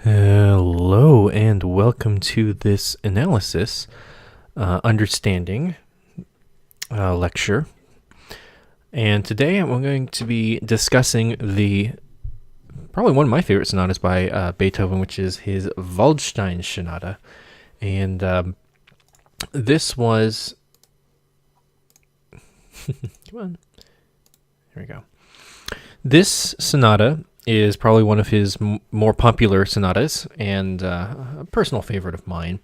Hello and welcome to this analysis, understanding lecture. And today I'm going to be discussing probably one of my favorite sonatas by Beethoven, which is his Waldstein Sonata. And this was, come on, here we go. This sonata is probably one of his more popular sonatas and a personal favorite of mine.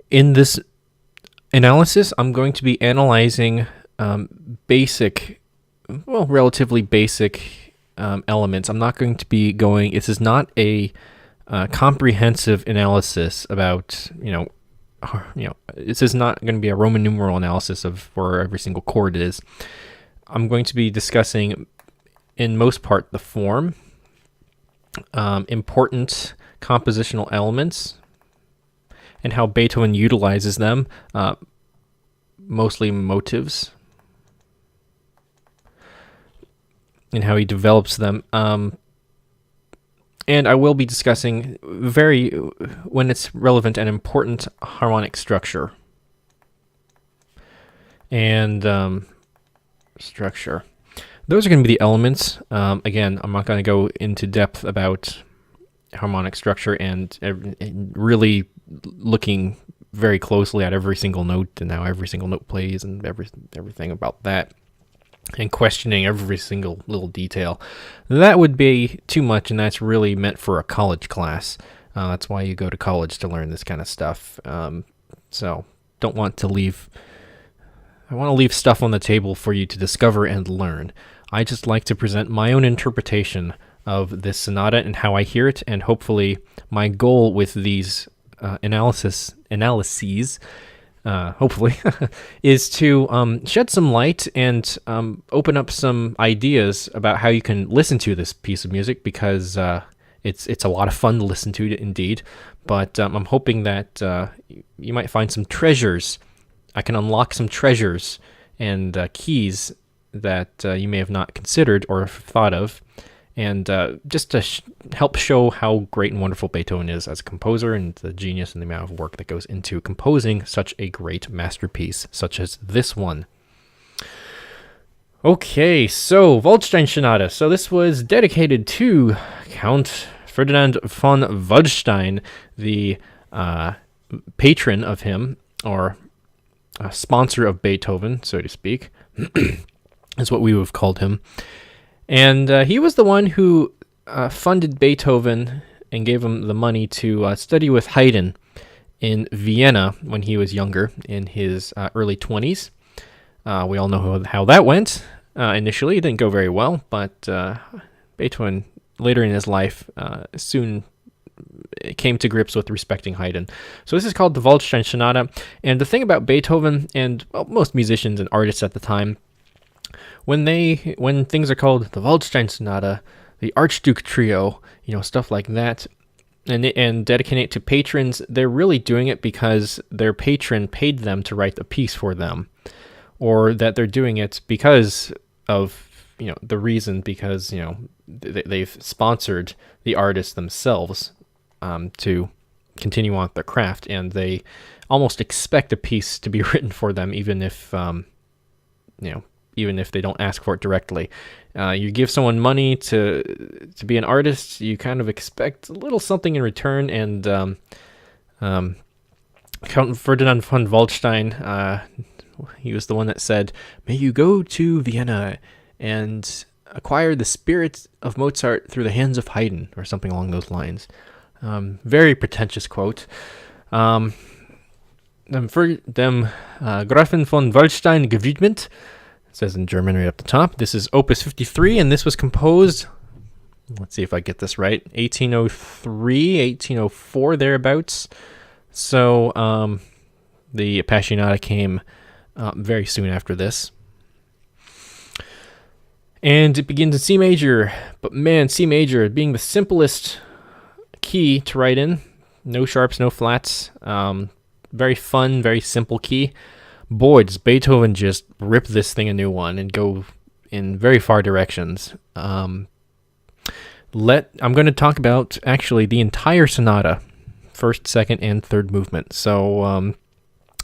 In this analysis, I'm going to be analyzing relatively basic elements. I'm not going to be going, this is not a comprehensive analysis about, this is not going to be a Roman numeral analysis of where every single chord is. I'm going to be discussing, in most part, the form, important compositional elements, and how Beethoven utilizes them, mostly motives, and how he develops them. And I will be discussing when it's relevant, and important harmonic structure. And structure. Those are going to be the elements. Again, I'm not going to go into depth about harmonic structure and really looking very closely at every single note and how every single note plays and everything about that, and questioning every single little detail. That would be too much, and that's really meant for a college class. That's why you go to college, to learn this kind of stuff. So don't want to leave... I want to leave stuff on the table for you to discover and learn. I just like to present my own interpretation of this sonata and how I hear it, and hopefully my goal with these analyses, hopefully, is to shed some light and open up some ideas about how you can listen to this piece of music, because it's a lot of fun to listen to, indeed. But I'm hoping that you might find some treasures. I can unlock some treasures and keys that you may have not considered or thought of, and just to help show how great and wonderful Beethoven is as a composer, and the genius and the amount of work that goes into composing such a great masterpiece such as this one. Okay, so Waldstein Sonata. So this was dedicated to Count Ferdinand von Waldstein, the patron of him, or sponsor of Beethoven, so to speak, is what we would have called him. And he was the one who funded Beethoven and gave him the money to study with Haydn in Vienna when he was younger, in his early 20s. We all know how that went. Initially, it didn't go very well, but Beethoven, later in his life, soon came to grips with respecting Haydn. So this is called the Waldstein Sonata. And the thing about Beethoven and most musicians and artists at the time, when things are called the Waldstein Sonata, the Archduke Trio, stuff like that, and dedicating it to patrons, they're really doing it because their patron paid them to write the piece for them, or that they're doing it because of the reason, because they've sponsored the artist themselves to continue on with their craft, and they almost expect a piece to be written for them, even if they don't ask for it directly. You give someone money to be an artist, you kind of expect a little something in return, and Count Ferdinand von Waldstein, he was the one that said, "May you go to Vienna and acquire the spirit of Mozart through the hands of Haydn," or something along those lines. Very pretentious quote. Dem Grafen von Waldstein gewidmet. It says in German right up the top. This is Opus 53, and this was composed, let's see if I get this right, 1803, 1804, thereabouts. So the Appassionata came very soon after this. And it begins in C major, but man, C major being the simplest key to write in. No sharps, no flats. Very fun, very simple key. Boy, does Beethoven just rip this thing a new one and go in very far directions. I'm going to talk about actually the entire sonata, first, second, and third movement. So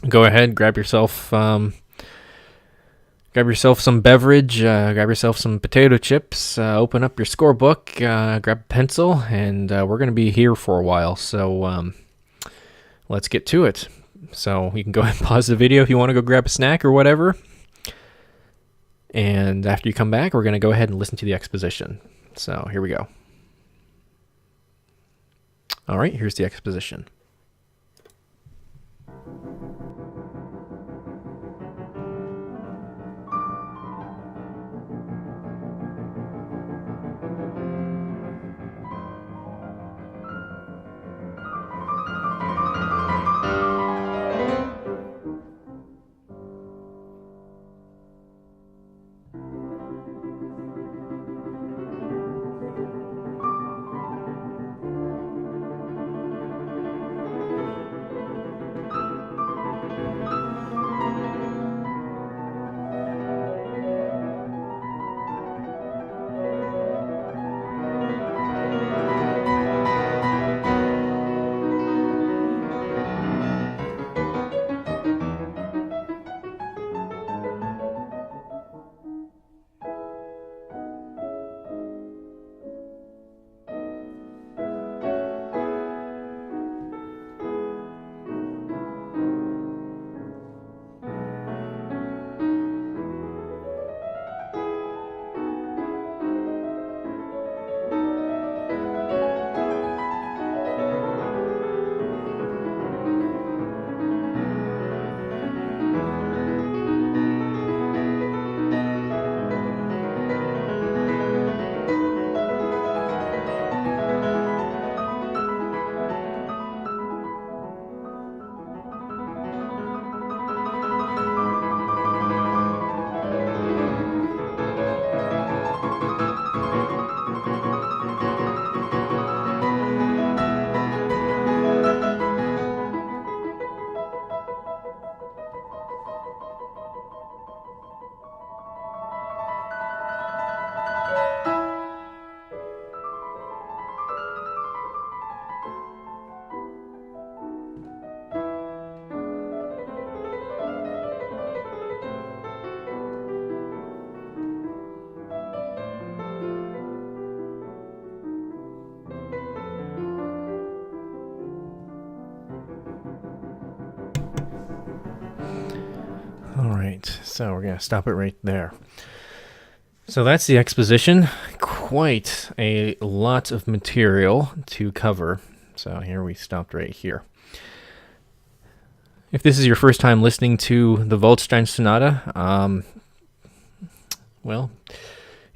go ahead, grab yourself some beverage, grab yourself some potato chips, open up your scorebook, grab a pencil, and we're going to be here for a while. So let's get to it. So you can go ahead and pause the video if you want to go grab a snack or whatever. And after you come back, we're going to go ahead and listen to the exposition. So here we go. All right, here's the exposition. All right, so we're going to stop it right there. So that's the exposition. Quite a lot of material to cover. So here we stopped right here. If this is your first time listening to the Waldstein Sonata, well,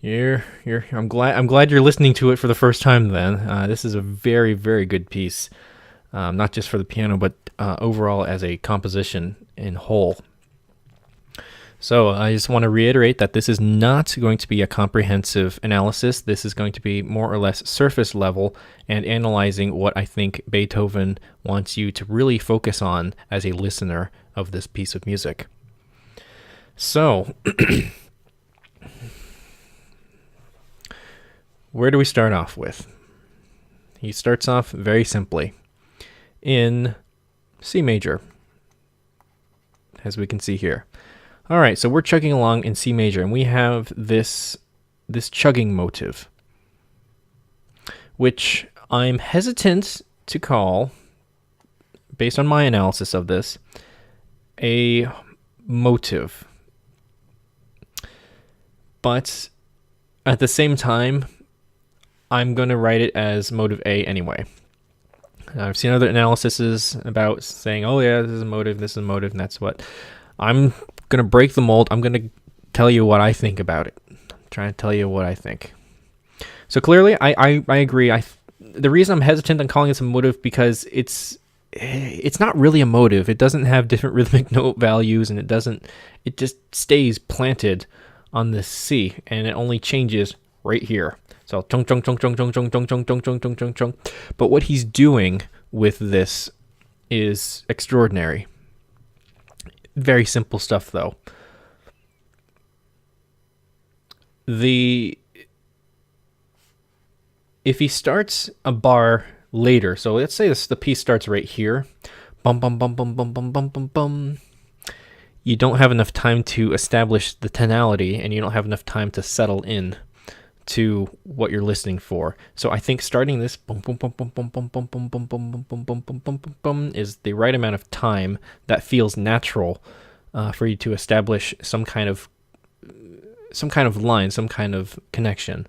I'm glad you're listening to it for the first time. Then this is a very, very good piece, not just for the piano, but overall as a composition in whole. So I just want to reiterate that this is not going to be a comprehensive analysis. This is going to be more or less surface level and analyzing what I think Beethoven wants you to really focus on as a listener of this piece of music. So, where do we start off with? He starts off very simply in C major, as we can see here. All right, so we're chugging along in C major, and we have this chugging motive, which I'm hesitant to call, based on my analysis of this, a motive. But at the same time, I'm going to write it as motive A anyway. I've seen other analyses about saying, oh yeah, this is a motive, and that's what. I'm going to break the mold. I'm going to tell you what I think about it. I'm trying to tell you what I think. So clearly, I agree. The reason I'm hesitant on calling this a motive because it's not really a motive. It doesn't have different rhythmic note values, and it just stays planted on this C, and it only changes right here. So chung chung chung chung chung chung chung chung chung chung chung chung chung. But what he's doing with this is extraordinary. Very simple stuff, though. The if he starts a bar later, so let's say the piece starts right here, bum bum bum bum bum bum bum bum bum. You don't have enough time to establish the tonality, and you don't have enough time to settle in to what you're listening for. So I think starting this bum bum bum bum bum bum bum bum bum bum bum bum bum bum bum bum is the right amount of time that feels natural for you to establish some kind of line, some kind of connection.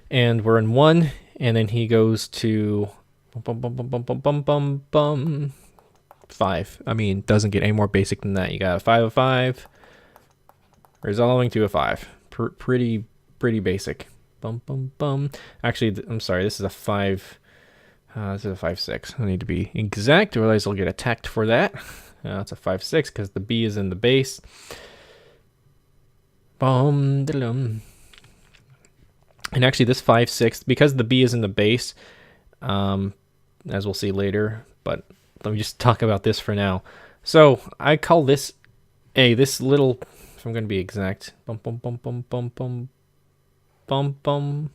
And we're in 1, and then he goes to bum bum bum bum bum bum bum bum 5. I mean, doesn't get any more basic than that. You got a 5 of 5, resolving to a 5. Pretty basic. Bum bum bum. Actually, I'm sorry. This is a 5. This is a 5/6. I need to be exact, otherwise I'll get attacked for that. It's a 5/6 because the B is in the bass. Bum dum. And actually, this 5/6, because the B is in the bass, as we'll see later. But let me just talk about this for now. So I call this this little, if I'm going to be exact, bum bum bum bum bum bum bum bum.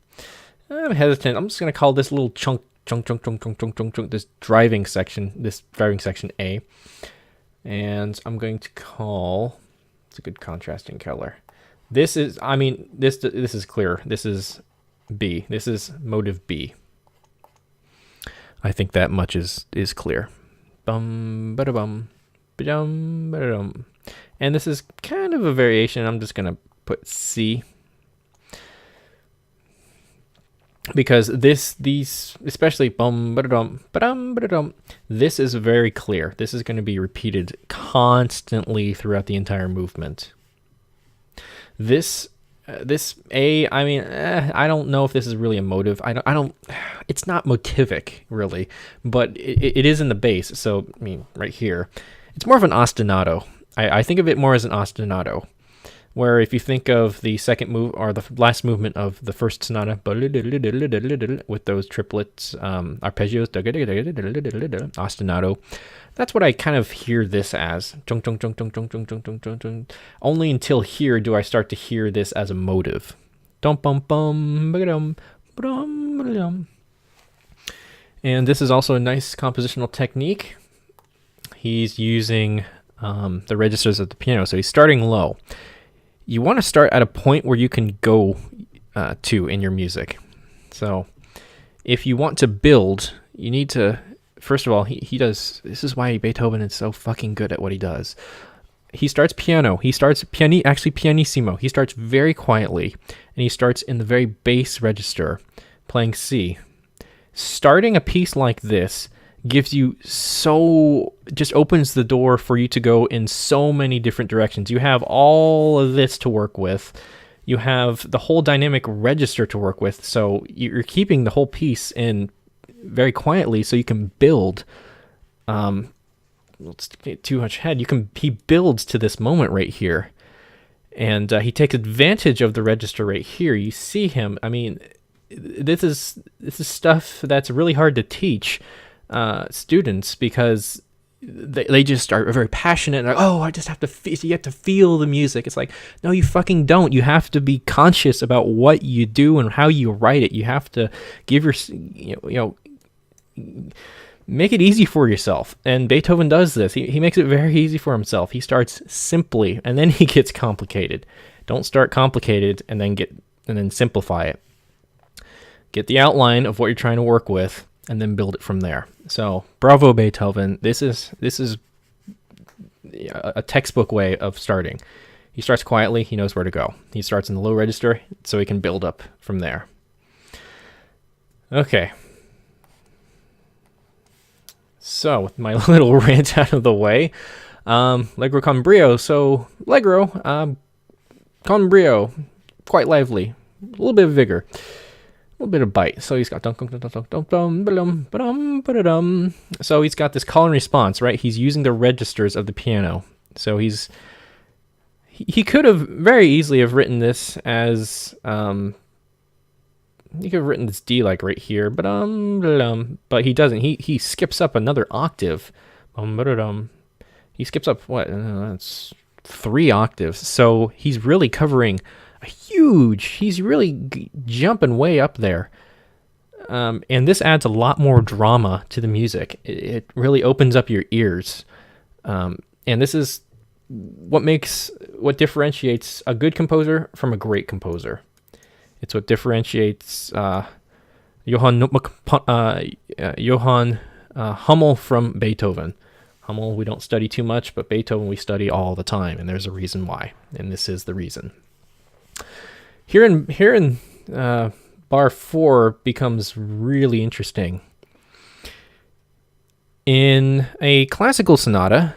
I'm hesitant. I'm just going to call this little chunk, this driving section A. And I'm going to call, it's a good contrasting color. This is, I mean, this is clear. This is B. This is motive B. I think that much is clear. Bum ba bum ba-dum ba-dum. And this is kind of a variation. I'm just gonna put C, because these especially bum ba-dum ba-dum ba-dum, this is very clear. This is going to be repeated constantly throughout the entire movement. This A, I mean, I don't know if this is really a motive. I don't. It's not motivic really, but it is in the bass. So I mean, right here, it's more of an ostinato. I think of it more as an ostinato, where if you think of the second move or the last movement of the first sonata with those triplets, arpeggios, ostinato. That's what I kind of hear this as. Only until here do I start to hear this as a motive. And this is also a nice compositional technique. He's using the registers of the piano, so he's starting low. You want to start at a point where you can go to in your music. So if you want to build, you need to, first of all, he does, this is why Beethoven is so fucking good at what he does. He starts piano. He starts pianissimo. He starts very quietly, and he starts in the very bass register, playing C. Starting a piece like this gives you just opens the door for you to go in so many different directions. You have all of this to work with. You have the whole dynamic register to work with. So you're keeping the whole piece in very quietly so you can build. Let's get too much ahead. He builds to this moment right here. And he takes advantage of the register right here. You see him. I mean, this is stuff that's really hard to teach students, because they just are very passionate and I just have to feel, you have to feel the music. It's like, no, you fucking don't. You have to be conscious about what you do and how you write it. You have to give make it easy for yourself. And Beethoven does this. He makes it very easy for himself. He starts simply and then he gets complicated. Don't start complicated and then simplify it. Get the outline of what you're trying to work with and then build it from there. So, bravo, Beethoven. This is a textbook way of starting. He starts quietly. He knows where to go. He starts in the low register so he can build up from there. Okay. So, with my little rant out of the way, Allegro con brio. So, Allegro, con brio, quite lively. A little bit of vigor. A little bit of bite. So he's got so he's got this call and response, right? He's using the registers of the piano. So he could have very easily have written this as he could have written this D like right here, but he doesn't. He skips up another octave. He skips up what? That's 3 octaves. So he's really covering huge. He's really jumping way up there. And this adds a lot more drama to the music. It really opens up your ears. And this is what differentiates a good composer from a great composer. It's what differentiates Johann Hummel from Beethoven. Hummel we don't study too much, but Beethoven we study all the time, and there's a reason why, and this is the reason. Here in bar 4 becomes really interesting. In a classical sonata,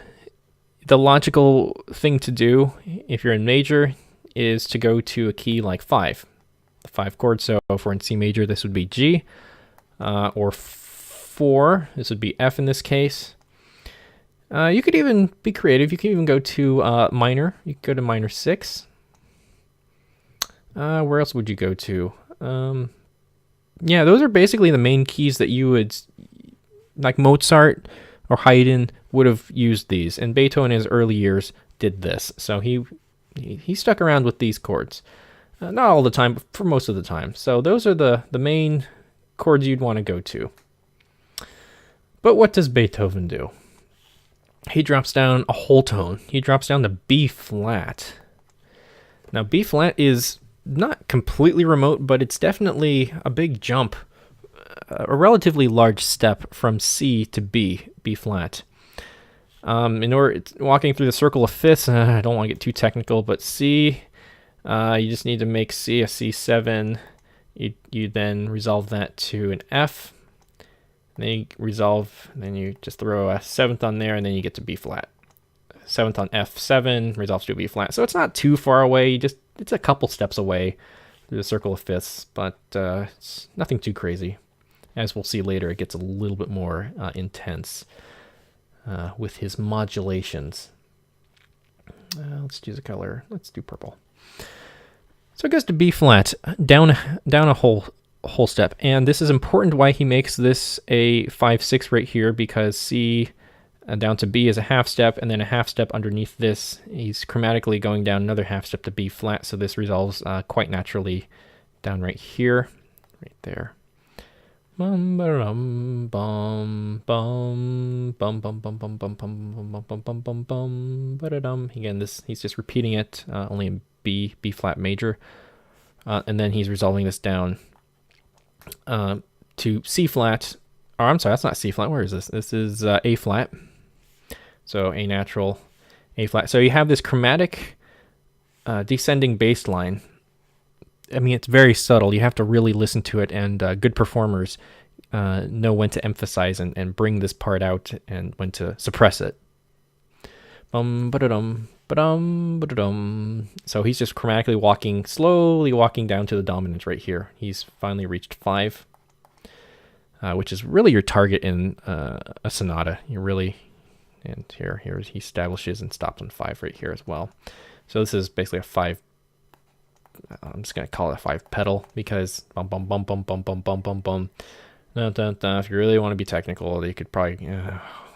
the logical thing to do, if you're in major, is to go to a key like 5. The 5 chord, so if we're in C major, this would be G, or 4, this would be F in this case. You could even be creative. You can even go to minor. You could go to minor 6. Where else would you go to? Yeah, those are basically the main keys that you would, like Mozart or Haydn would have used these, and Beethoven in his early years did this. So he stuck around with these chords. Not all the time, but for most of the time. So those are the main chords you'd want to go to. But what does Beethoven do? He drops down a whole tone. He drops down to B flat. Now B flat is not completely remote, but it's definitely a big jump, a relatively large step from C to B flat. Walking through the circle of fifths, I don't want to get too technical, but C, you just need to make C a C7. You then resolve that to an F. Then you just throw a 7th on there, and then you get to B flat. 7th on F7 resolves to a B flat. So it's not too far away. It's a couple steps away through the circle of fifths, but it's nothing too crazy. As we'll see later, it gets a little bit more intense with his modulations. Let's choose a color. Let's do purple. So it goes to B flat, down a whole step, and this is important why he makes this a 5/6 right here, because C down to B is a half step, and then a half step underneath this. He's chromatically going down another half step to B flat, so this resolves quite naturally down right here, right there. Bum bum bum bum bum bum bum bum bum bum bum bum bum bum bum ba-da-dum. Again, he's just repeating it only in B flat major, and then he's resolving this down to C flat. Or I'm sorry, that's not C flat. Where is this? This is A flat. So A natural, A flat. So you have this chromatic descending bass line. I mean, it's very subtle. You have to really listen to it, and good performers know when to emphasize and bring this part out, and when to suppress it. Bum ba-da-dum, ba-dum, ba-da-dum. So he's just chromatically slowly walking down to the dominant right here. He's finally reached 5, which is really your target in a sonata. And here he establishes and stops on 5 right here as well. So this is basically a 5. I'm just going to call it a 5 pedal, because bum bum bum bum bum bum bum bum bum. If you really want to be technical, you could probably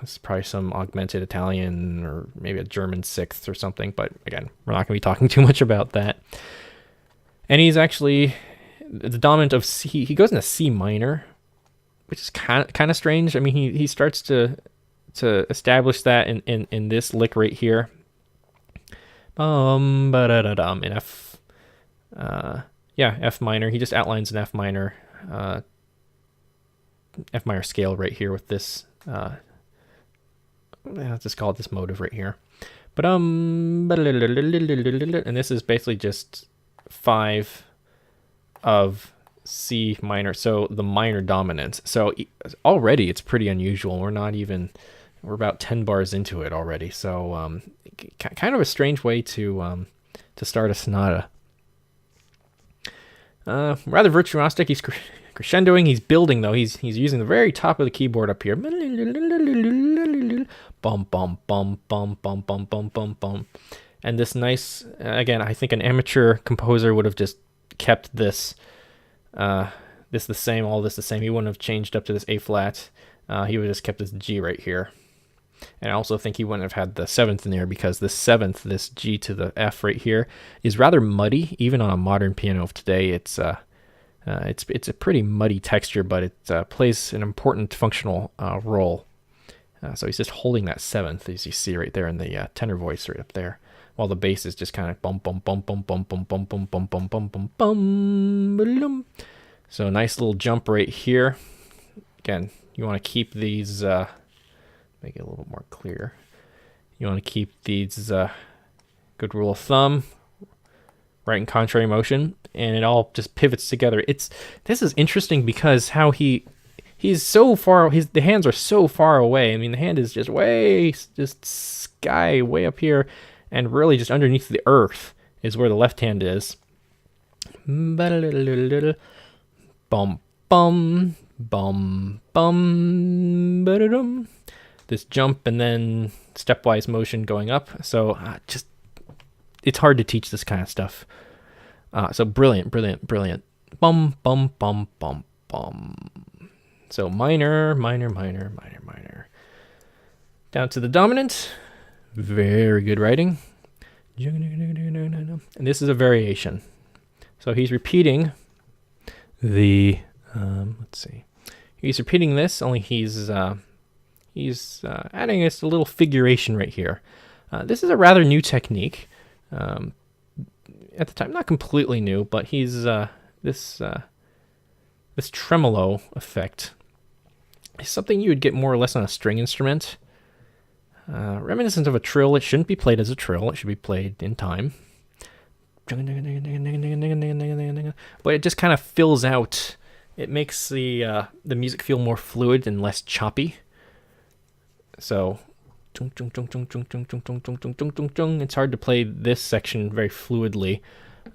this is probably some augmented Italian or maybe a German 6th or something. But again, we're not going to be talking too much about that. And he's actually the dominant of C. He goes into C minor, which is kind of strange. I mean, he starts to establish that in this lick right here. In F. F minor. He just outlines an F minor scale right here with this. Let's just call it this motive right here. And this is basically just 5 of C minor, so the minor dominant. So already it's pretty unusual. We're about 10 bars into it already. So kind of a strange way to start a sonata. Rather virtuosic. He's crescendoing. He's building though. He's using the very top of the keyboard up here. Bum bum bum bum bum bum bum bum bum. And this nice. Again, I think an amateur composer would have just kept this. All this the same. He wouldn't have changed up to this A flat. He would have just kept this G right here. And I also think he wouldn't have had the 7th in there because the 7th, this G to the F right here, is rather muddy. Even on a modern piano of today, it's a pretty muddy texture, but it plays an important functional role. So he's just holding that 7th, as you see right there in the tenor voice right up there, while the bass is just kind of bum bum bum bum bum bum bum bum bum bum bum bum bum. So nice little jump right here. Again, you want to keep these. Make it a little more clear. You want to keep these. Good rule of thumb. Right and contrary motion, and it all just pivots together. This is interesting because how he's so far. The hands are so far away. I mean, the hand is just sky way up here, and really just underneath the earth is where the left hand is. Bum bum bum bum ba-da-dum. This jump and then stepwise motion going up. So it's hard to teach this kind of stuff. So brilliant. Bum bum bum bum bum. So minor. Down to the dominant. Very good writing. And this is a variation. So he's repeating the let's see. He's repeating this, only he's adding just a little figuration right here. This is a rather new technique. At the time, not completely new, but he's this tremolo effect is something you would get more or less on a string instrument. Reminiscent of a trill. It shouldn't be played as a trill. It should be played in time. But it just kind of fills out. It makes the music feel more fluid and less choppy. So, it's hard to play this section very fluidly.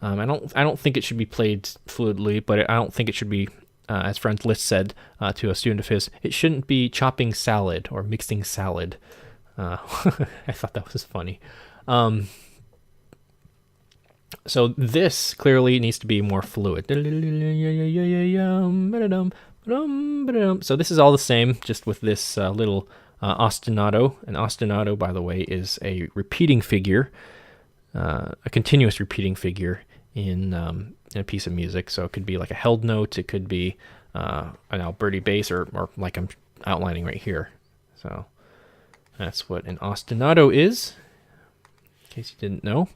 I don't think it should be played fluidly, but I don't think it should be, as Franz Liszt said to a student of his, it shouldn't be chopping salad or mixing salad. I thought that was funny. So this clearly needs to be more fluid. So this is all the same, just with this little ostinato. An ostinato, by the way, is a repeating figure, a continuous repeating figure in a piece of music. So it could be like a held note, it could be an Alberti bass, or like I'm outlining right here. So that's what an ostinato is, in case you didn't know.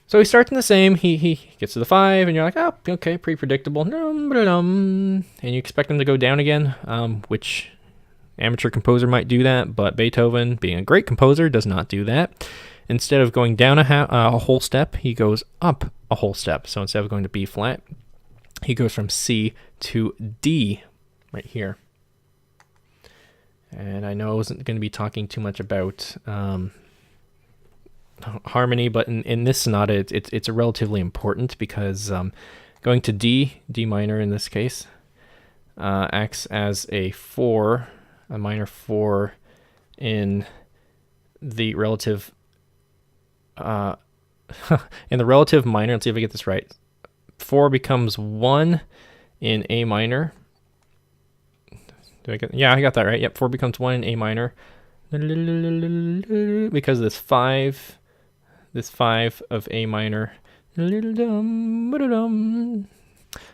So he starts in the same, he gets to the 5, and you're like, oh, okay, pretty predictable. And you expect him to go down again, which amateur composer might do that, but Beethoven, being a great composer, does not do that. Instead of going down a whole step, he goes up a whole step. So instead of going to B flat, he goes from C to D right here. And I know I wasn't going to be talking too much about harmony, but in this sonata, it's relatively important because going to D minor in this case, acts as a minor 4 in the relative in the relative minor. Let's see if I get this right. 4 becomes 1 in A minor. Yeah, I got that right. Yep, 4 becomes 1 in A minor. Because this 5 of A minor.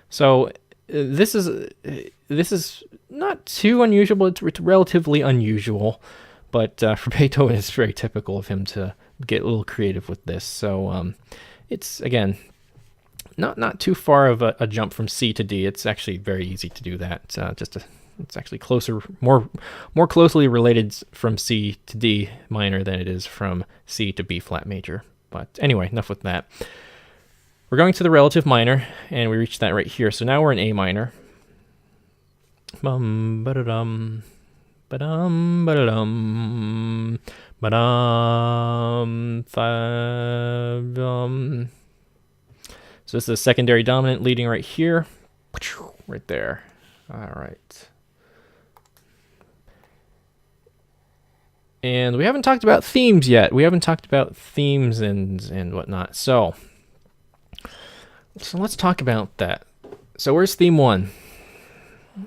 So this is not too unusual, but it's relatively unusual. But for Beethoven, it's very typical of him to get a little creative with this. So it's, again, not too far of a jump from C to D. It's actually very easy to do that. It's actually closer, more closely related from C to D minor than it is from C to B flat major. But anyway, enough with that. We're going to the relative minor, and we reach that right here. So now we're in A minor. Bum ba-da-dum, ba-dum ba-da-dum, ba-dum, fa-dum. So this is a secondary dominant leading right here, right there. All right. And we haven't talked about themes yet. We haven't talked about themes and whatnot. So let's talk about that. So where's theme 1?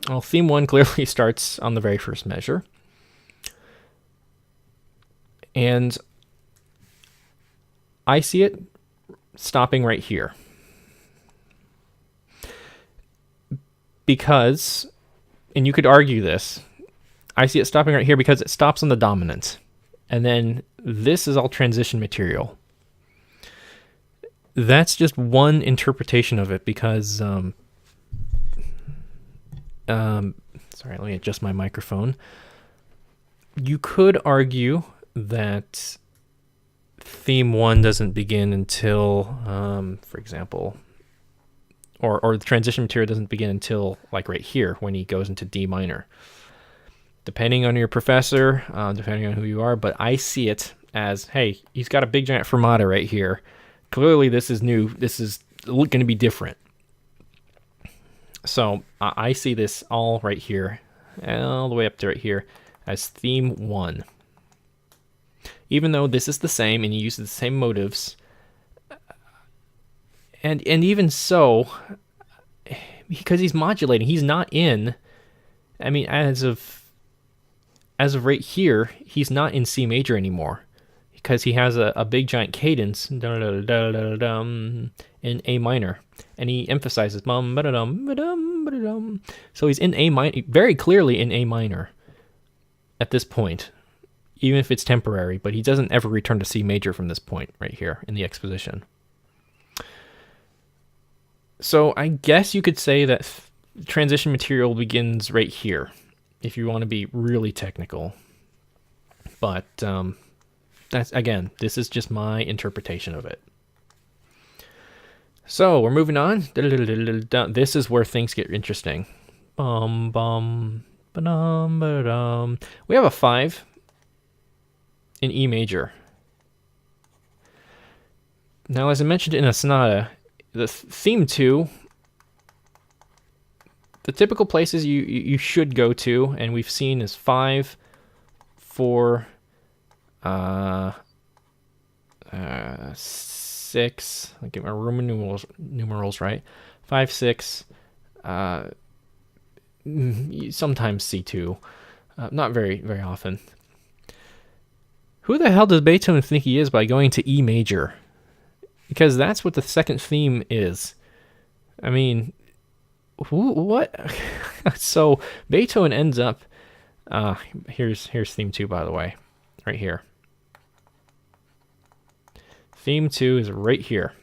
Well, theme 1 clearly starts on the very first measure. And I see it stopping right here. Because, and you could argue this, I see it stopping right here because it stops on the dominant. And then this is all transition material. That's just one interpretation of it because, sorry, let me adjust my microphone. You could argue that theme 1 doesn't begin until, for example, or the transition material doesn't begin until like right here when he goes into D minor. Depending on your professor, depending on who you are, but I see it as, hey, he's got a big giant fermata right here. Clearly this is new. This is going to be different. So I see this all right here, all the way up to right here as theme 1. Even though this is the same and he uses the same motives, and even so, because he's modulating, he's not in. I mean, as of right here, he's not in C major anymore, because he has a big giant cadence in A minor, and he emphasizes bum ba-da-dum ba-dum ba-da-dum. So he's in A minor, very clearly in A minor at this point, even if it's temporary. But he doesn't ever return to C major from this point right here in the exposition. So I guess you could say that transition material begins right here, if you want to be really technical. But that's, again, this is just my interpretation of it. So we're moving on. This is where things get interesting. Bum bum ba-dum ba-dum. We have a 5 in E major. Now, as I mentioned in a sonata, the theme 2, the typical places you should go to, and we've seen, is 5, 4, 6. I'll get my Roman numerals right. 5, 6. Sometimes C2. Not very often. Who the hell does Beethoven think he is by going to E major? Because that's what the second theme is. I mean, what? So Beethoven ends up. Here's theme 2, by the way, right here. Theme 2 is right here.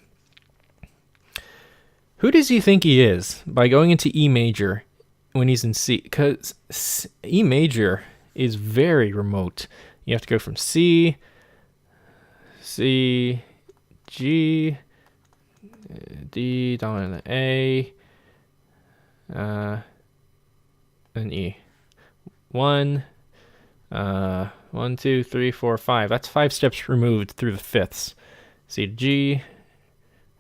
Who does he think he is by going into E major when he's in C? Because E major is very remote. You have to go from C, G, D, dominant A, then E. 1, 2, 3, 4, 5. That's 5 steps removed through the fifths. C to G,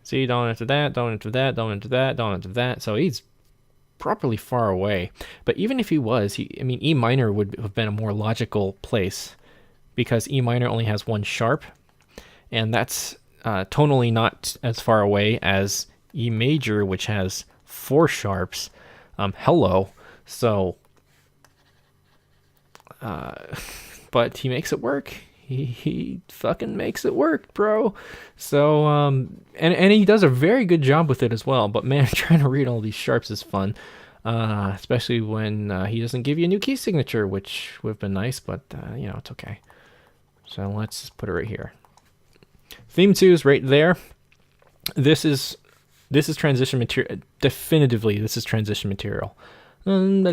C, dominant to that, dominant to that, dominant to that, dominant to that. So he's properly far away. But even if he was, E minor would have been a more logical place, because E minor only has 1 sharp, and that's tonally not as far away as E major, which has 4 sharps. Hello. So, but he makes it work. He fucking makes it work, bro. So, and he does a very good job with it as well. But man, trying to read all these sharps is fun, especially when he doesn't give you a new key signature, which would have been nice, but it's okay. So let's just put it right here. Theme 2 is right there. This is transition material. Definitively, this is transition material. And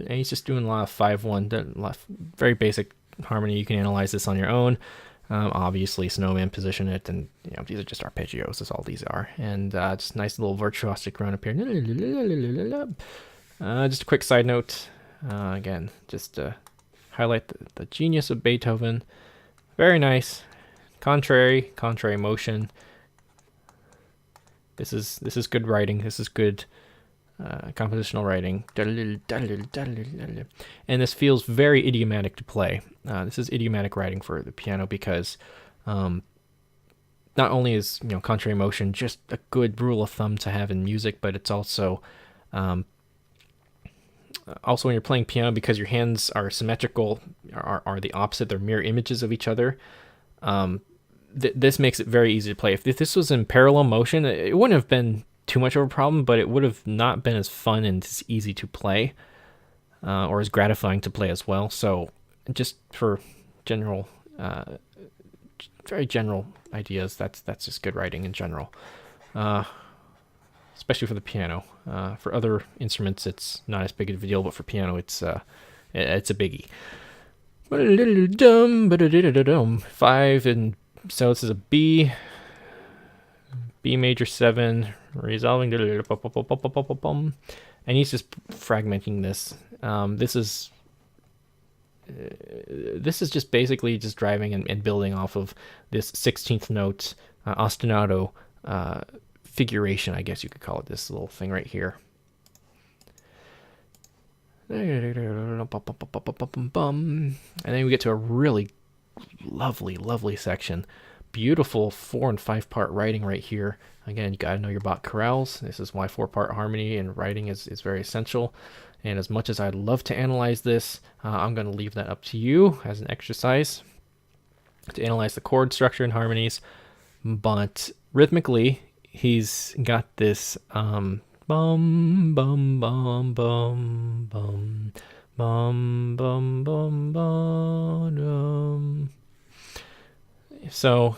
he's just doing a lot of 5-1, very basic harmony. You can analyze this on your own. Obviously, Snowman position it, and these are just arpeggios. That's all these are. And just nice little virtuosic run up here. Just a quick side note. Again, just to highlight the genius of Beethoven. Very nice. Contrary motion. This is good writing. This is good compositional writing. And this feels very idiomatic to play. This is idiomatic writing for the piano, because not only is contrary motion just a good rule of thumb to have in music, but it's also Also, when you're playing piano, because your hands are symmetrical, are the opposite, they're mirror images of each other. This makes it very easy to play. If this was in parallel motion, it wouldn't have been too much of a problem, but it would have not been as fun and as easy to play, or as gratifying to play as well. So just for general, very general ideas, that's just good writing in general, especially for the piano. For other instruments, it's not as big of a deal, but for piano, it's a biggie. 5, and so this is a B major 7, resolving, and he's just fragmenting this. This is just basically just driving and building off of this 16th note ostinato figuration, I guess you could call it, this little thing right here. And then we get to a really lovely section. Beautiful 4 and 5 part writing right here. Again, you gotta know your Bach chorales. This is why 4-part harmony and writing is very essential. And as much as I'd love to analyze this, I'm going to leave that up to you as an exercise to analyze the chord structure and harmonies. But rhythmically, he's got this bum bum bum bum bum bum bum bum bum. So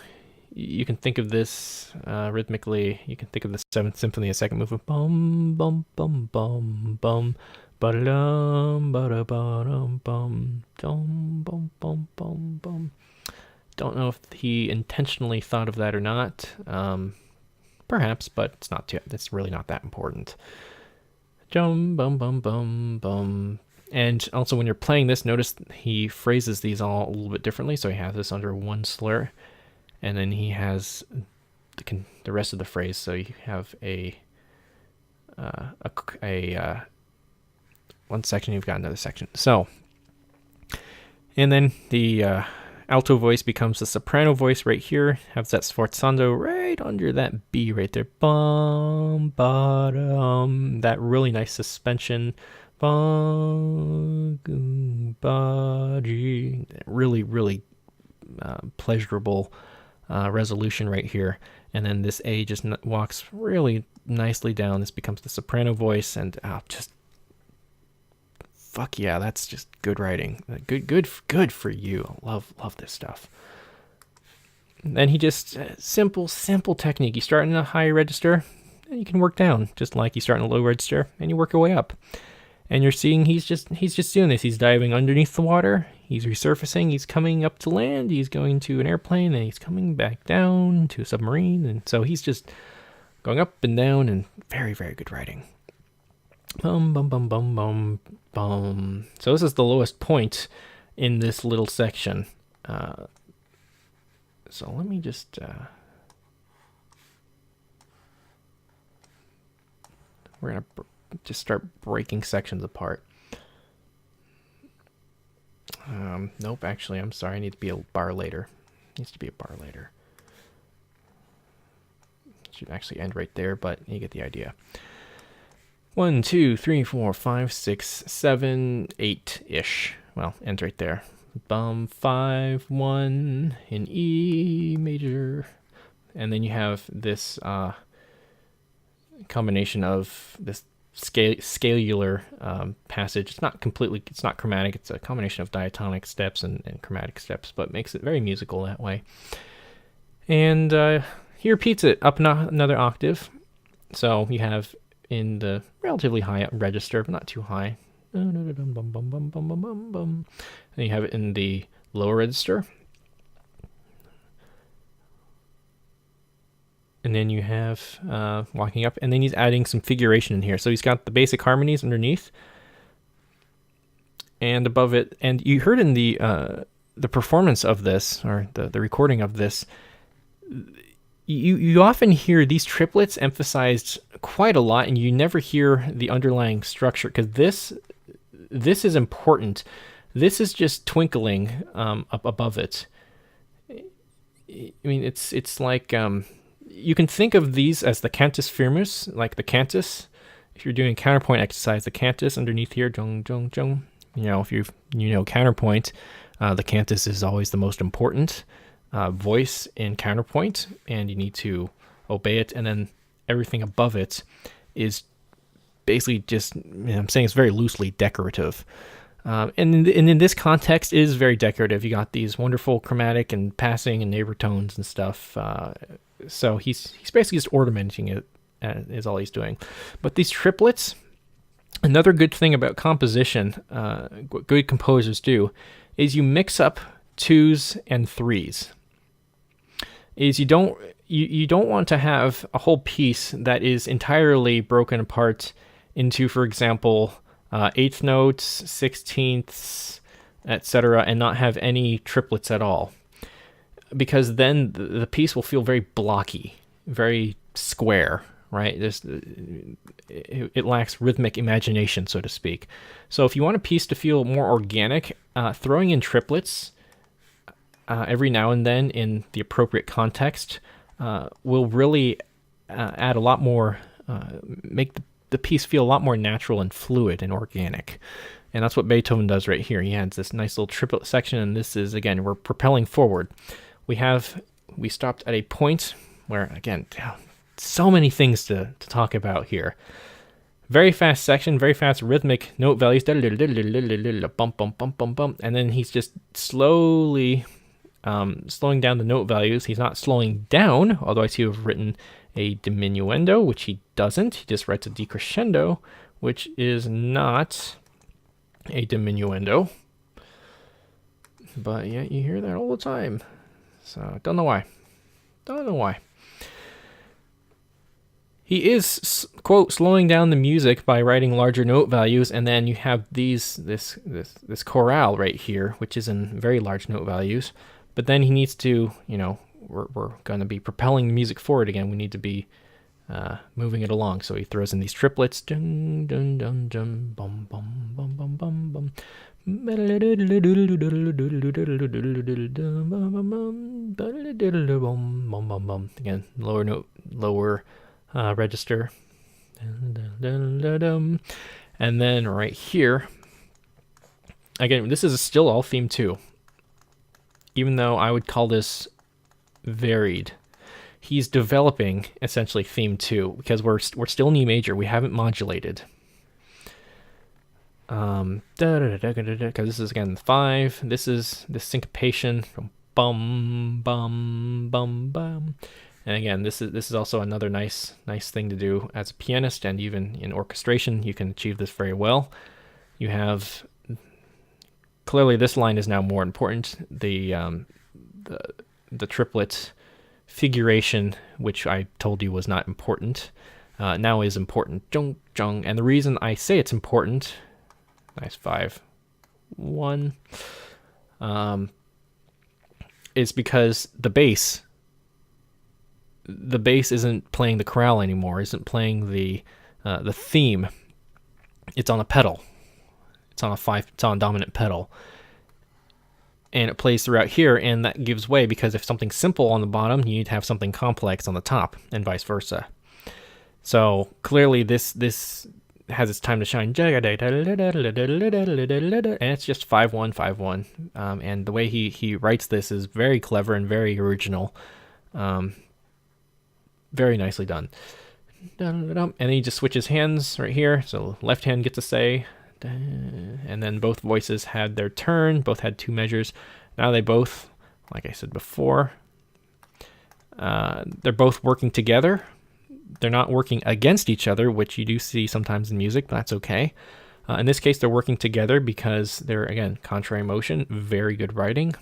you can think of this rhythmically. You can think of the 7th Symphony, a second movement. Bum bum bum bum bum. Ba-da-dum, ba-da-ba-dum, bum, dum, bum, bum, bum, bum. Don't know if he intentionally thought of that or not. Perhaps, but it's not too. It's really not that important. Dum, bum, bum, bum, bum. And also, when you're playing this, notice he phrases these all a little bit differently. So he has this under one slur, and then he has the rest of the phrase. So you have one section, you've got another section. So, and then the alto voice becomes the soprano voice right here. Have that sforzando right under that B right there. Bum, ba-dum. That really nice suspension. Bum, ba-dee. Really pleasurable resolution right here. And then this A just walks really nicely down. This becomes the soprano voice, and just fuck yeah, that's just good writing. Good for you. Love this stuff. And then he just simple technique. You start in a high register, and you can work down, just like you start in a low register, and you work your way up. And you're seeing he's just doing this. He's diving underneath the water. He's resurfacing. He's coming up to land. He's going to an airplane, and he's coming back down to a submarine. And so he's just going up and down, and very good writing. Bum bum bum bum bum bum. So this is the lowest point in this little section. So let me just we're gonna just start breaking sections apart. Nope, actually, I'm sorry. I need to be a bar later. Needs to be a bar later. Should actually end right there, but you get the idea. 1, 2, 3, 4, 5, 6, 7, 8-ish. Well, ends right there. Bum 5, 1 in E major, and then you have this combination of this scalular passage. It's not chromatic. It's a combination of diatonic steps and chromatic steps, but makes it very musical that way. And he repeats it up another octave. So you have in the relatively high register, but not too high. And you have it in the lower register. And then you have walking up, and then he's adding some figuration in here. So he's got the basic harmonies underneath, and above it. And you heard in the performance of this, or the recording of this, you often hear these triplets emphasized quite a lot, and you never hear the underlying structure, because this is important. This is just twinkling up above it. I mean, it's like you can think of these as the cantus firmus, like the cantus. if you're doing a counterpoint exercise, the cantus underneath here, jung, jung, jung. If you know counterpoint, the cantus is always the most important voice in counterpoint, and you need to obey it. And then everything above it is basically just, I'm saying it's very loosely decorative. And in this context, it is very decorative. You got these wonderful chromatic and passing and neighbor tones and stuff. So he's basically just ornamenting it, is all he's doing. But these triplets, another good thing about composition, what good composers do, is you mix up twos and threes. Is you don't want to have a whole piece that is entirely broken apart into, for example, eighth notes, sixteenths, etc., and not have any triplets at all, because then the piece will feel very blocky, very square, right? It lacks rhythmic imagination, so to speak. So if you want a piece to feel more organic, throwing in triplets every now and then in the appropriate context will really add a lot more, make the piece feel a lot more natural and fluid and organic. And that's what Beethoven does right here. He adds this nice little triplet section, and this is, again, we're propelling forward. We stopped at a point where, again, so many things to talk about here. Very fast section, very fast rhythmic note values, bump, bump, bump, bump, bump, and then he's just slowly slowing down the note values. He's not slowing down, although I see you've written a diminuendo, which he doesn't. He just writes a decrescendo, which is not a diminuendo. But yeah, you hear that all the time. So don't know why. He is, quote, slowing down the music by writing larger note values, and then you have this chorale right here, which is in very large note values. But then he needs to, we're going to be propelling the music forward again. We need to be moving it along. So he throws in these triplets. Dun, dun, dun, dun, bum, bum, bum, bum, bum, bum. Again, lower note, lower register. And then right here, again, this is still all theme 2. Even though I would call this varied, he's developing essentially theme 2 because we're still in E major. We haven't modulated. Because this is again 5. This is the syncopation, bum bum bum bum, and again this is also another nice thing to do as a pianist, and even in orchestration you can achieve this very well. You have clearly this line is now more important. The triplet figuration, which I told you was not important, now is important. Jung jung, and the reason I say it's important. Nice 5 1 is because the bass isn't playing the chorale anymore, isn't playing the theme. It's on a pedal. It's on a dominant pedal, and it plays throughout here, and that gives way because if something's simple on the bottom, you need to have something complex on the top, and vice versa. So clearly this has its time to shine, and it's just 5-1, 5-1. And the way he writes this is very clever and very original. Very nicely done. And then he just switches hands right here. So left hand gets a say, and then both voices had their turn. Both had 2 measures. Now they both, like I said before, they're both working together. They're not working against each other, which you do see sometimes in music, but that's okay. In this case, they're working together because they're, again, contrary motion. Very good writing.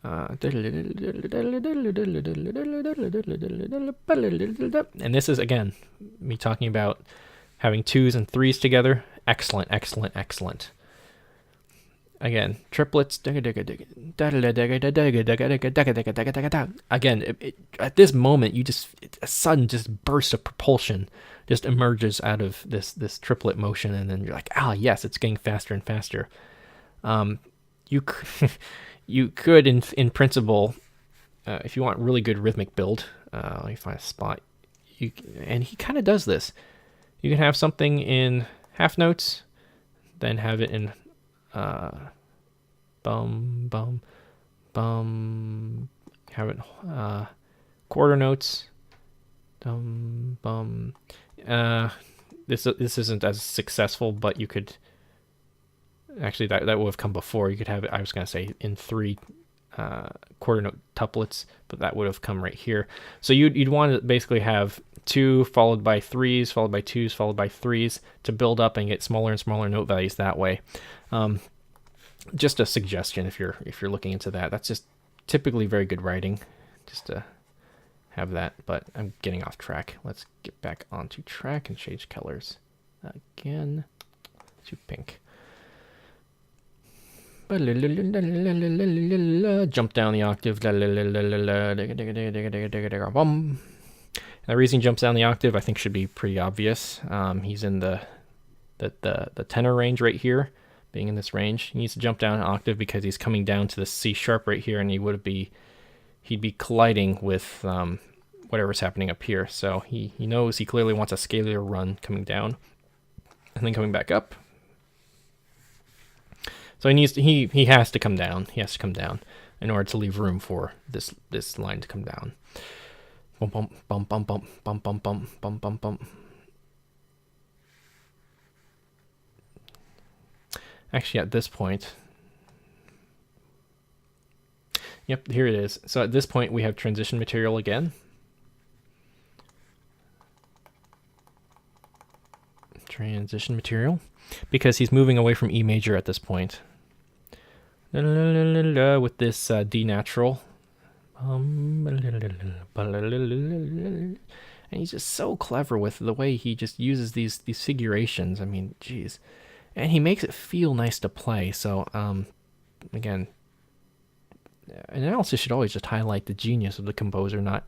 And this is, again, me talking about having 2s and 3s together. Excellent, excellent, excellent. Again, triplets. Again, at this moment, a sudden just burst of propulsion just emerges out of this triplet motion, and then you're like, yes, it's getting faster and faster. You could, in principle, if you want really good rhythmic build, let me find a spot. and he kind of does this. You can have something in half notes, then have it in bum bum bum. Have it quarter notes. Bum bum. This isn't as successful, but you could actually that would have come before. You could have it. I was gonna say in 3 quarter note tuplets, but that would have come right here. So you'd want to basically have 2 followed by 3s, followed by 2s, followed by 3s to build up and get smaller and smaller note values that way. Just a suggestion if you're looking into that. That's just typically very good writing, just to have that. But I'm getting off track. Let's get back onto track and change colors again to pink. Jump down the octave. The reason he jumps down the octave, I think, should be pretty obvious. He's in the tenor range right here. Being in this range, he needs to jump down an octave because he's coming down to the C sharp right here, and he'd be colliding with whatever's happening up here. So he knows he clearly wants a scalar run coming down and then coming back up. So he has to come down. He has to come down in order to leave room for this line to come down. Bum bum bum bum bum bum bum bum bum bum bum. Actually, at this point, yep, here it is. So at this point, we have transition material again. Transition material, because he's moving away from E major at this point. With this D natural. And he's just so clever with the way he just uses these figurations. I mean, geez. And he makes it feel nice to play. So, again, an analysis should always just highlight the genius of the composer, not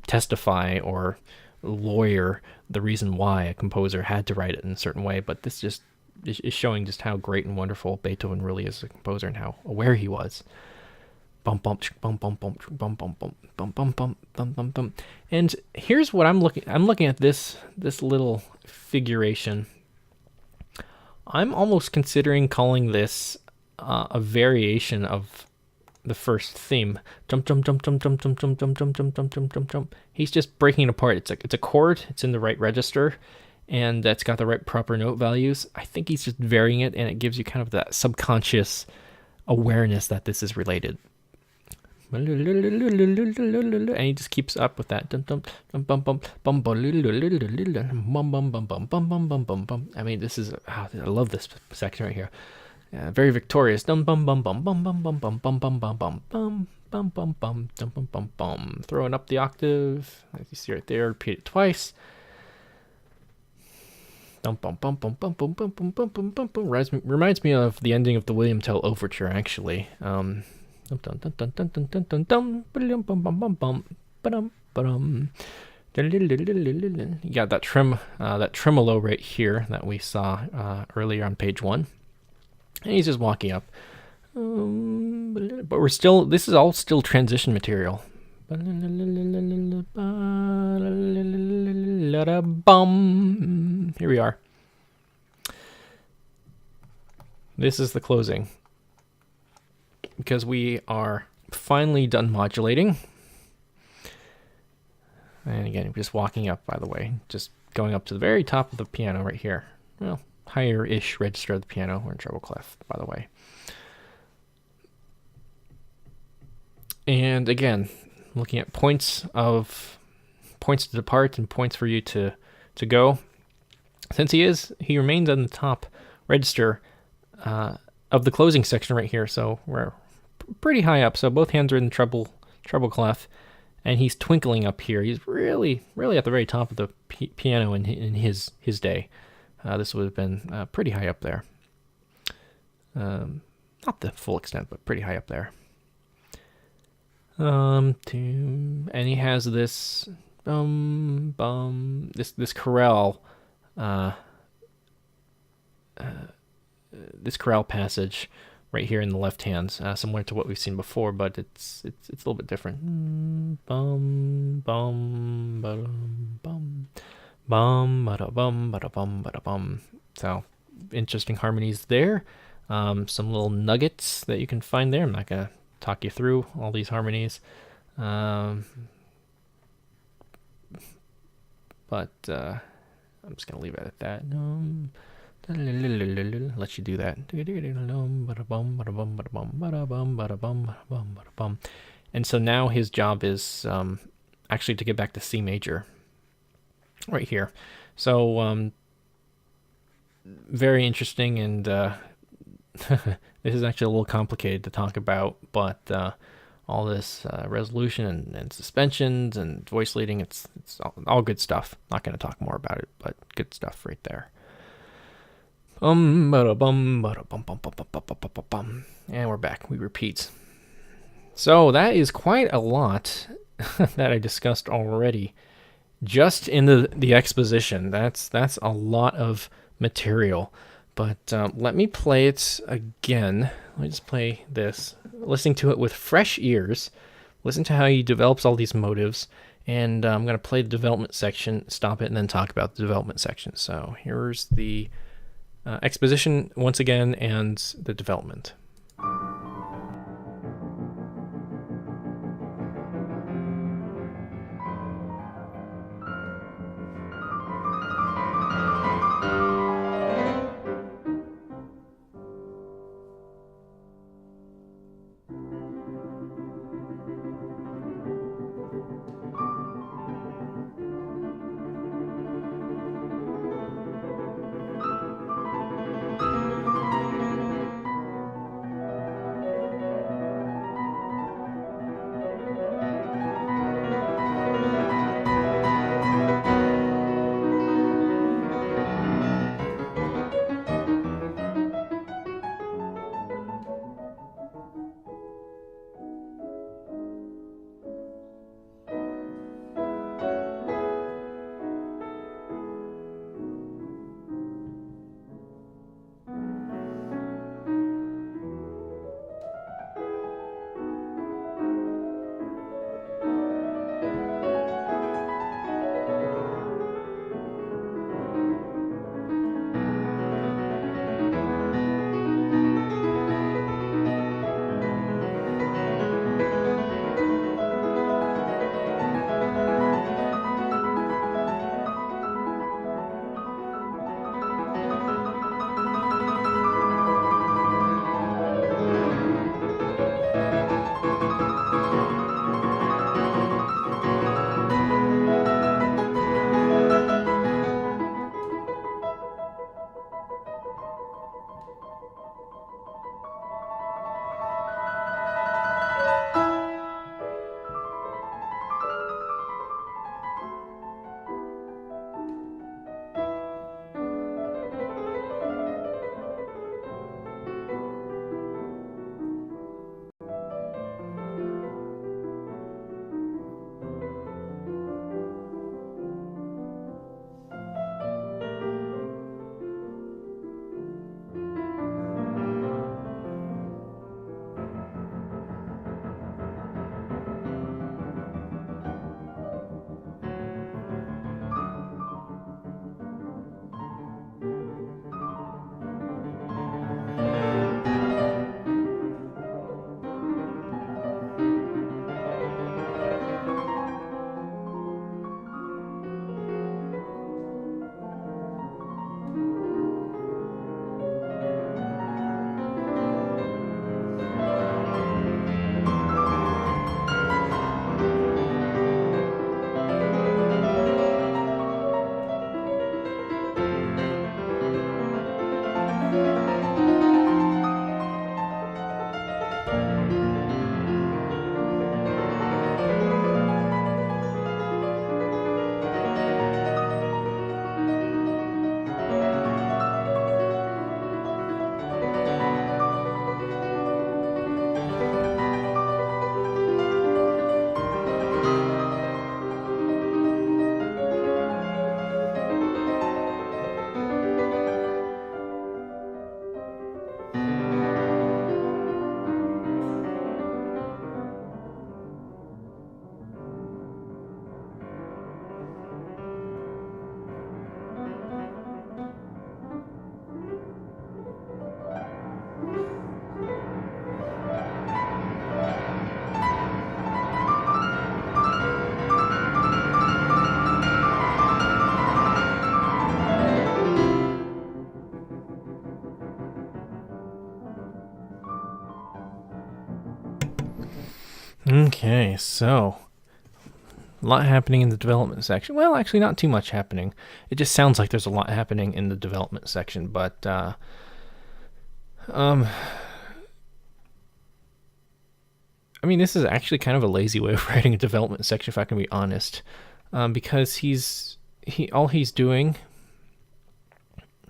testify or lawyer the reason why a composer had to write it in a certain way. But this just is showing just how great and wonderful Beethoven really is as a composer and how aware he was. Bum bum bum bum bum bum bum bum bum bum bum bum bum bum. And here's what I'm looking at this little figuration. I'm almost considering calling this a variation of the first theme. Jump, jump, jump, jump, jump, jump, jump, jump, jump, jump, jump, jump, jump, jump. He's just breaking it apart. It's a chord. It's in the right register, and that's got the right proper note values. I think he's just varying it, and it gives you kind of that subconscious awareness that this is related. And he just keeps up with that. I mean, this is I love this section right here. Very victorious. Throwing up the octave, as you see right there. Repeat it twice. Reminds me of the ending of the William Tell Overture, actually. You got that tremolo right here that we saw earlier on page 1, and he's just walking up. But this is all still transition material. Here we are. This is the closing, because we are finally done modulating. And again, just walking up, by the way, just going up to the very top of the piano right here. Well, higher-ish register of the piano. We're in treble clef, by the way. And again, looking at points to depart and points for you to go. Since he remains on the top register of the closing section right here, so we're pretty high up. So both hands are in the treble clef, and he's twinkling up here. He's really at the very top of the piano in his day. This would have been pretty high up there. Not the full extent, but pretty high up there. And he has this this chorale this chorale passage right here in the left hand, similar to what we've seen before, but it's a little bit different. Bum bum bum bum bum bada bum bada bum bada bum. So interesting harmonies there. Some little nuggets that you can find there. I'm not gonna talk you through all these harmonies, but I'm just gonna leave it at that. Let you do that. And so now his job is actually to get back to C major right here. So very interesting, and this is actually a little complicated to talk about, but all this resolution and suspensions and voice leading, it's all good stuff. Not going to talk more about it, but good stuff right there. And we're back. We repeat. So that is quite a lot that I discussed already, just in the exposition. That's a lot of material. But let me play it again. Let me just play this, listening to it with fresh ears. Listen to how he develops all these motives. And I'm going to play the development section, stop it, and then talk about the development section. So here's the exposition once again, and the development. Okay, so a lot happening in the development section. Well, actually, not too much happening. It just sounds like there's a lot happening in the development section, but I mean, this is actually kind of a lazy way of writing a development section, if I can be honest, because all he's doing,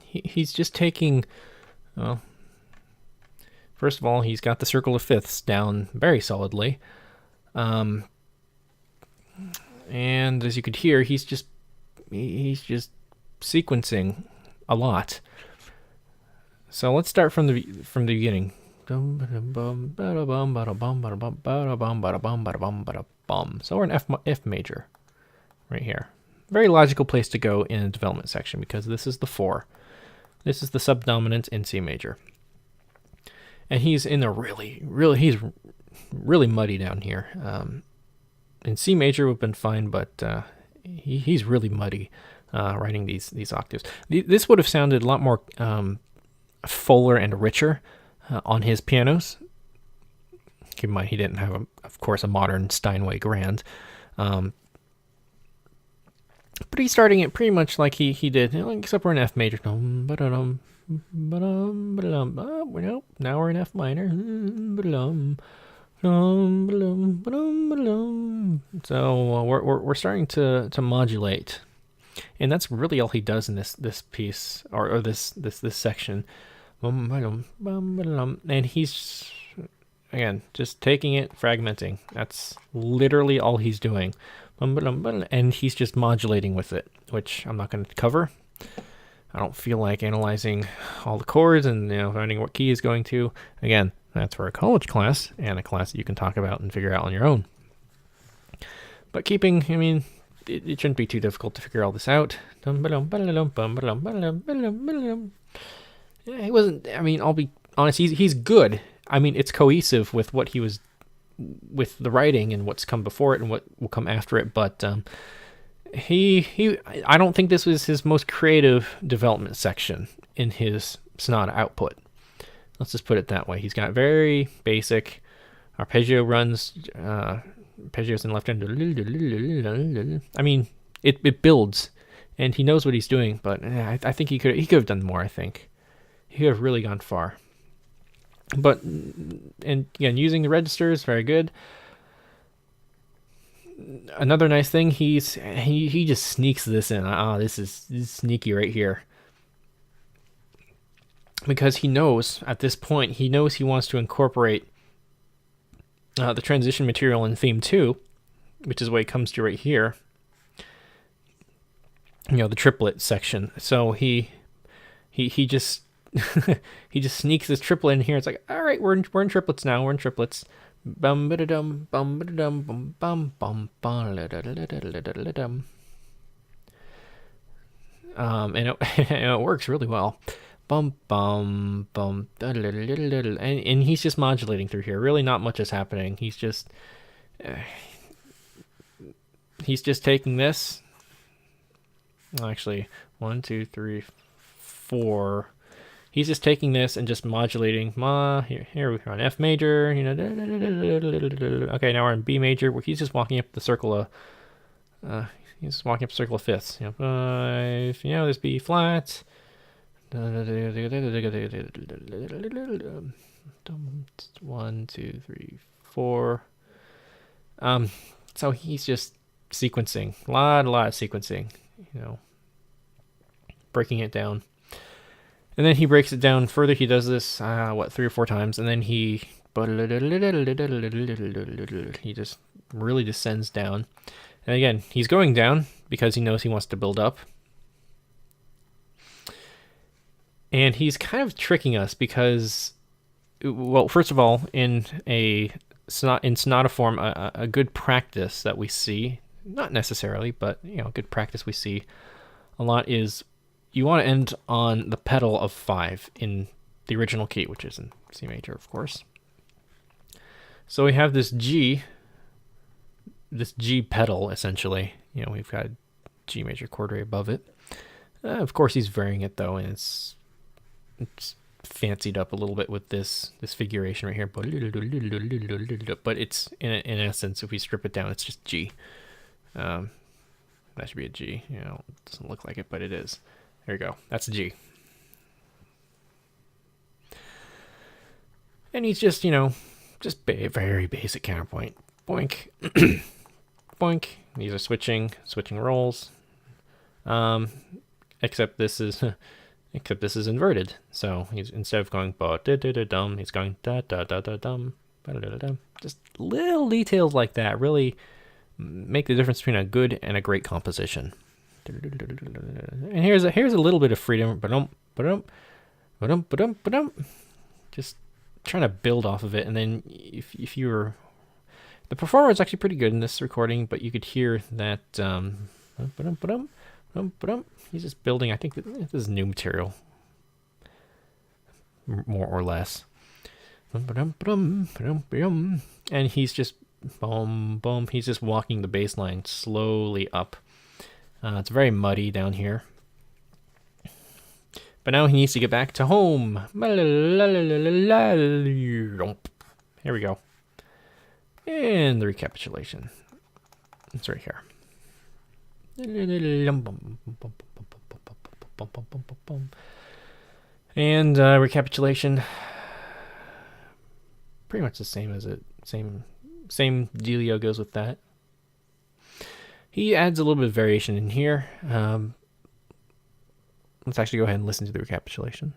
he's just taking, well, first of all, he's got the circle of fifths down very solidly, and as you could hear, he's just sequencing a lot. So let's start from the beginning. So we're in F major right here. Very logical place to go in a development section because this is the 4. This is the subdominant in C major. And he's in a really muddy down here. In C major would have been fine, but he's really muddy writing these octaves. This would have sounded a lot more fuller and richer on his pianos. Keep in mind, he didn't have, of course, a modern Steinway grand. But he's starting it pretty much like he did, except we're in F major. Nope, now we're in F minor. So we're starting to modulate, and that's really all he does in this piece or this section. And he's, again, just taking it, fragmenting. That's literally all he's doing. And he's just modulating with it, which I'm not going to cover. I don't feel like analyzing all the chords and finding what key is going to. Again, that's for a college class and a class that you can talk about and figure out on your own. But keeping, I mean, it shouldn't be too difficult to figure all this out. He wasn't, I mean, I'll be honest, he's good. I mean, it's cohesive with what he was, with the writing and what's come before it and what will come after it, but I don't think this was his most creative development section in his sonata output. Let's just put it that way. He's got very basic arpeggio runs, arpeggios in left hand. I mean, it builds, and he knows what he's doing, but I think he could have done more, I think. He could have really gone far. But, and again, using the registers, very good. Another nice thing, he just sneaks this in. This is sneaky right here. Because he knows, at this point, he wants to incorporate the transition material in theme 2, which is what he comes to right here. The triplet section. So he just he just sneaks this triplet in here. It's like, all right, we're in triplets now. We're in triplets. And it works really well. And he's just modulating through here. Really, not much is happening. He's just taking this. Actually, 1, 2, 3, 4. He's just taking this and just modulating. Here we're on F major. Okay, now we're in B major, where he's just walking up the circle of. He's just walking up the circle of fifths. 5. This B flat. 1, 2, 3, 4. So he's just sequencing. A lot of sequencing. Breaking it down. And then he breaks it down further. He does this, 3 or 4 times, and then he just really descends down. And again, he's going down because he knows he wants to build up. And he's kind of tricking us because, well, first of all, in sonata form, a good practice that we see, not necessarily, but good practice we see a lot is you want to end on the pedal of 5 in the original key, which is in C major, of course. So we have this G pedal, essentially. We've got a G major chord right above it. Of course, he's varying it, though, and it's fancied up a little bit with this figuration right here. But it's in essence, if we strip it down, it's just G. That should be a G. You know, it doesn't look like it, but it is. There you go. That's a G. And he's just, you know, just very basic counterpoint. Boink. Boink. These are switching rolls. Except this is inverted. So he's, instead of going ba da da da dum, he's going da da da da dum, ba da da da dum. Just little details like that really make the difference between a good and a great composition. And here's a little bit of freedom. Just trying to build off of it. And then if you were, the performer is actually pretty good in this recording, but you could hear that he's just building. I think that this is new material, more or less. And he's just he's just walking the bass line slowly up. It's very muddy down here. But now he needs to get back to home. Here we go. And the recapitulation. It's right here. And recapitulation. Pretty much the same as it. Same dealio goes with that. He adds a little bit of variation in here. Let's actually go ahead and listen to the recapitulation.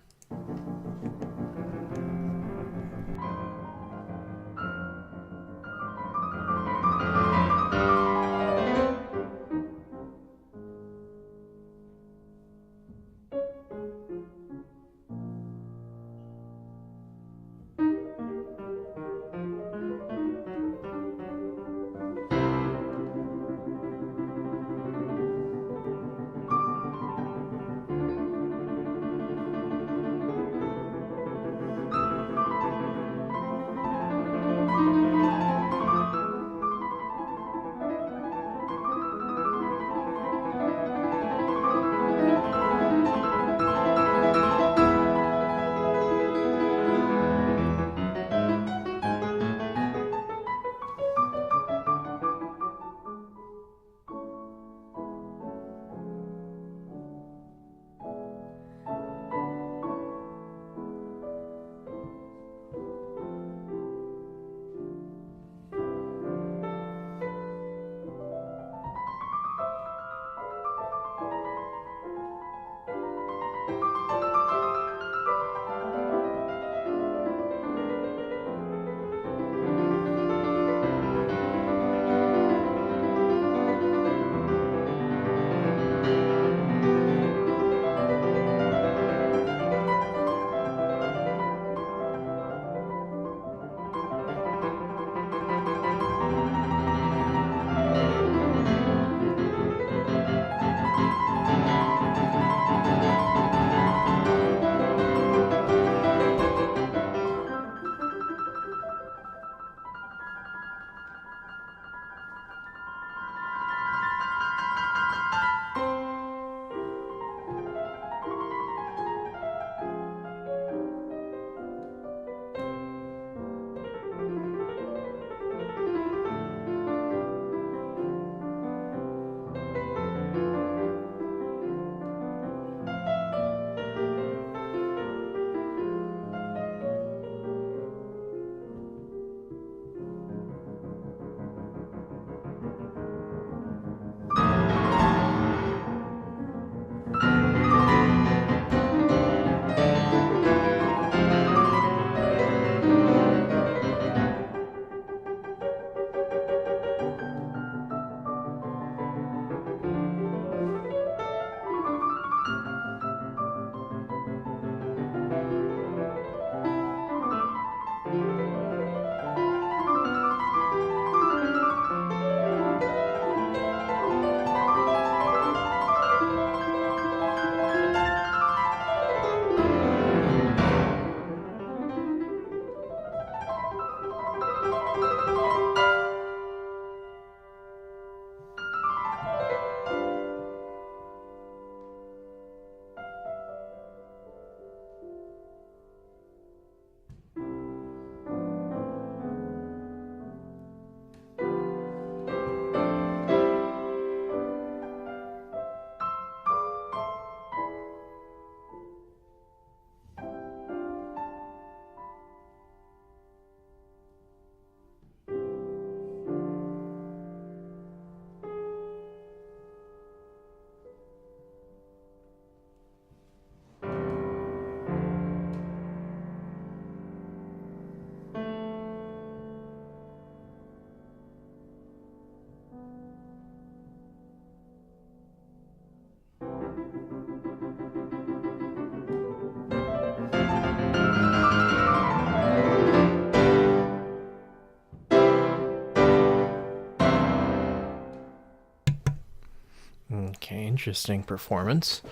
Okay, interesting performance.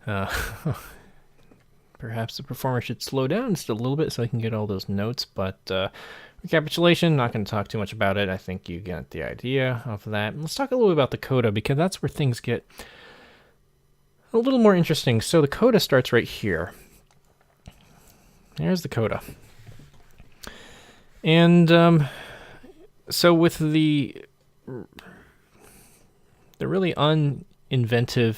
Perhaps the performer should slow down just a little bit so I can get all those notes, but recapitulation, not going to talk too much about it. I think you get the idea of that. Let's talk a little bit about the coda, because that's where things get a little more interesting. So the coda starts right here. There's the coda. And so with the really uninventive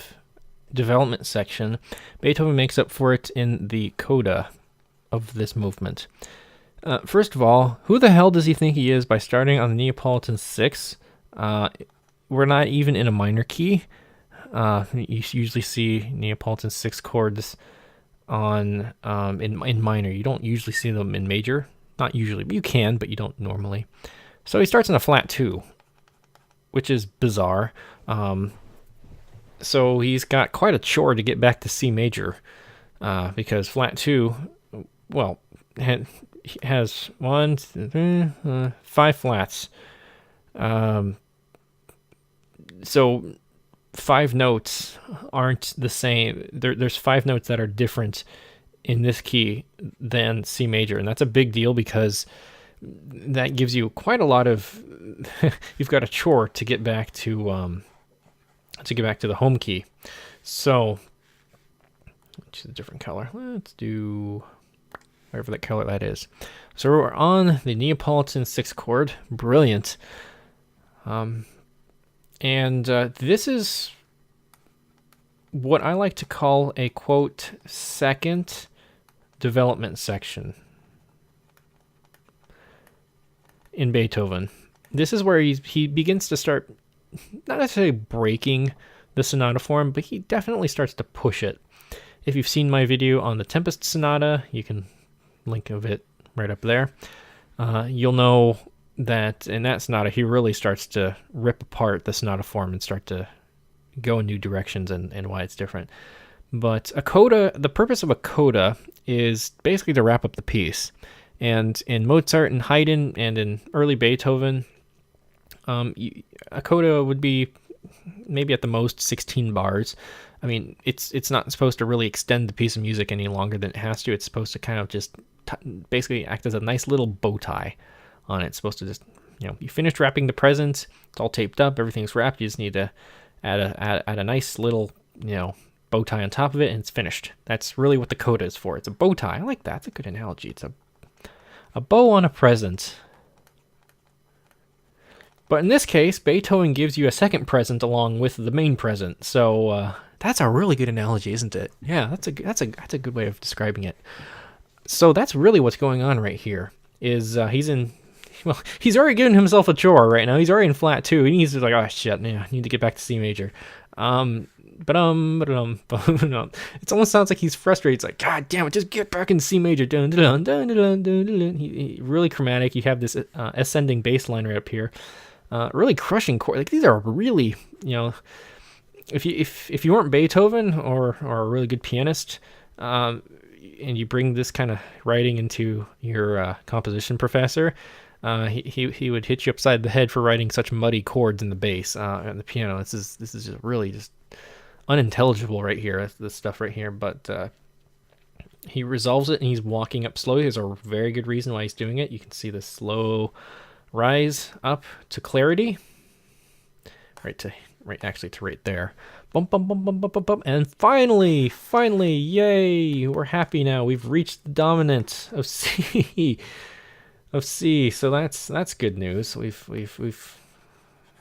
development section, Beethoven makes up for it in the coda of this movement. First of all, who the hell does he think he is by starting on the Neapolitan 6? We're not even in a minor key. You usually see Neapolitan 6 chords on in minor. You don't usually see them in major. Not usually, but you can, but you don't normally. So he starts in a flat 2, which is bizarre. So he's got quite a chore to get back to C major, because flat 2, well, has 5 flats. So 5 notes aren't the same. There's 5 notes that are different in this key than C major, and that's a big deal because that gives you quite a lot of you've got a chore to get back to the home key. So which is a different color. Let's do whatever that color that is. So we're on the Neapolitan 6 chord. Brilliant. And this is what I like to call a, quote, second development section in Beethoven. This is where he begins to start, not necessarily breaking the sonata form, but he definitely starts to push it. If you've seen my video on the Tempest Sonata, you can link of it right up there. You'll know that in that sonata, he really starts to rip apart the sonata form and start to go in new directions and why it's different. But a coda, the purpose of a coda is basically to wrap up the piece. And in Mozart and Haydn and in early Beethoven, a coda would be maybe at the most 16 bars. I mean, it's not supposed to really extend the piece of music any longer than it has to. It's supposed to kind of just basically act as a nice little bow tie on it. It's supposed to just, you finished wrapping the present, it's all taped up, everything's wrapped, you just need to add a nice little, bow tie on top of it, and it's finished. That's really what the coda is for. It's a bow tie. I like that. It's a good analogy. It's a bow on a present. But in this case, Beethoven gives you a second present along with the main present. So that's a really good analogy, isn't it? Yeah, that's a good way of describing it. So that's really what's going on right here. Is he's already given himself a chore right now. He's already in flat 2. He needs to oh shit, I need to get back to C major. It almost sounds like he's frustrated. It's like, God damn it, just get back in C major. Dun, dun, dun, dun, dun, dun, dun. He really chromatic. You have this ascending bass line right up here. Really crushing chord. Like, these are really, if you weren't Beethoven or a really good pianist, and you bring this kind of writing into your composition professor, he would hit you upside the head for writing such muddy chords in the bass on the piano. This is just really just unintelligible right here. This stuff right here, but he resolves it and he's walking up slowly. There's a very good reason why he's doing it. You can see the slow rise up to clarity, right there. Bum, bum, bum, bum, bum, bum, bum. And finally, yay, we're happy now. We've reached the dominant of C. So that's good news.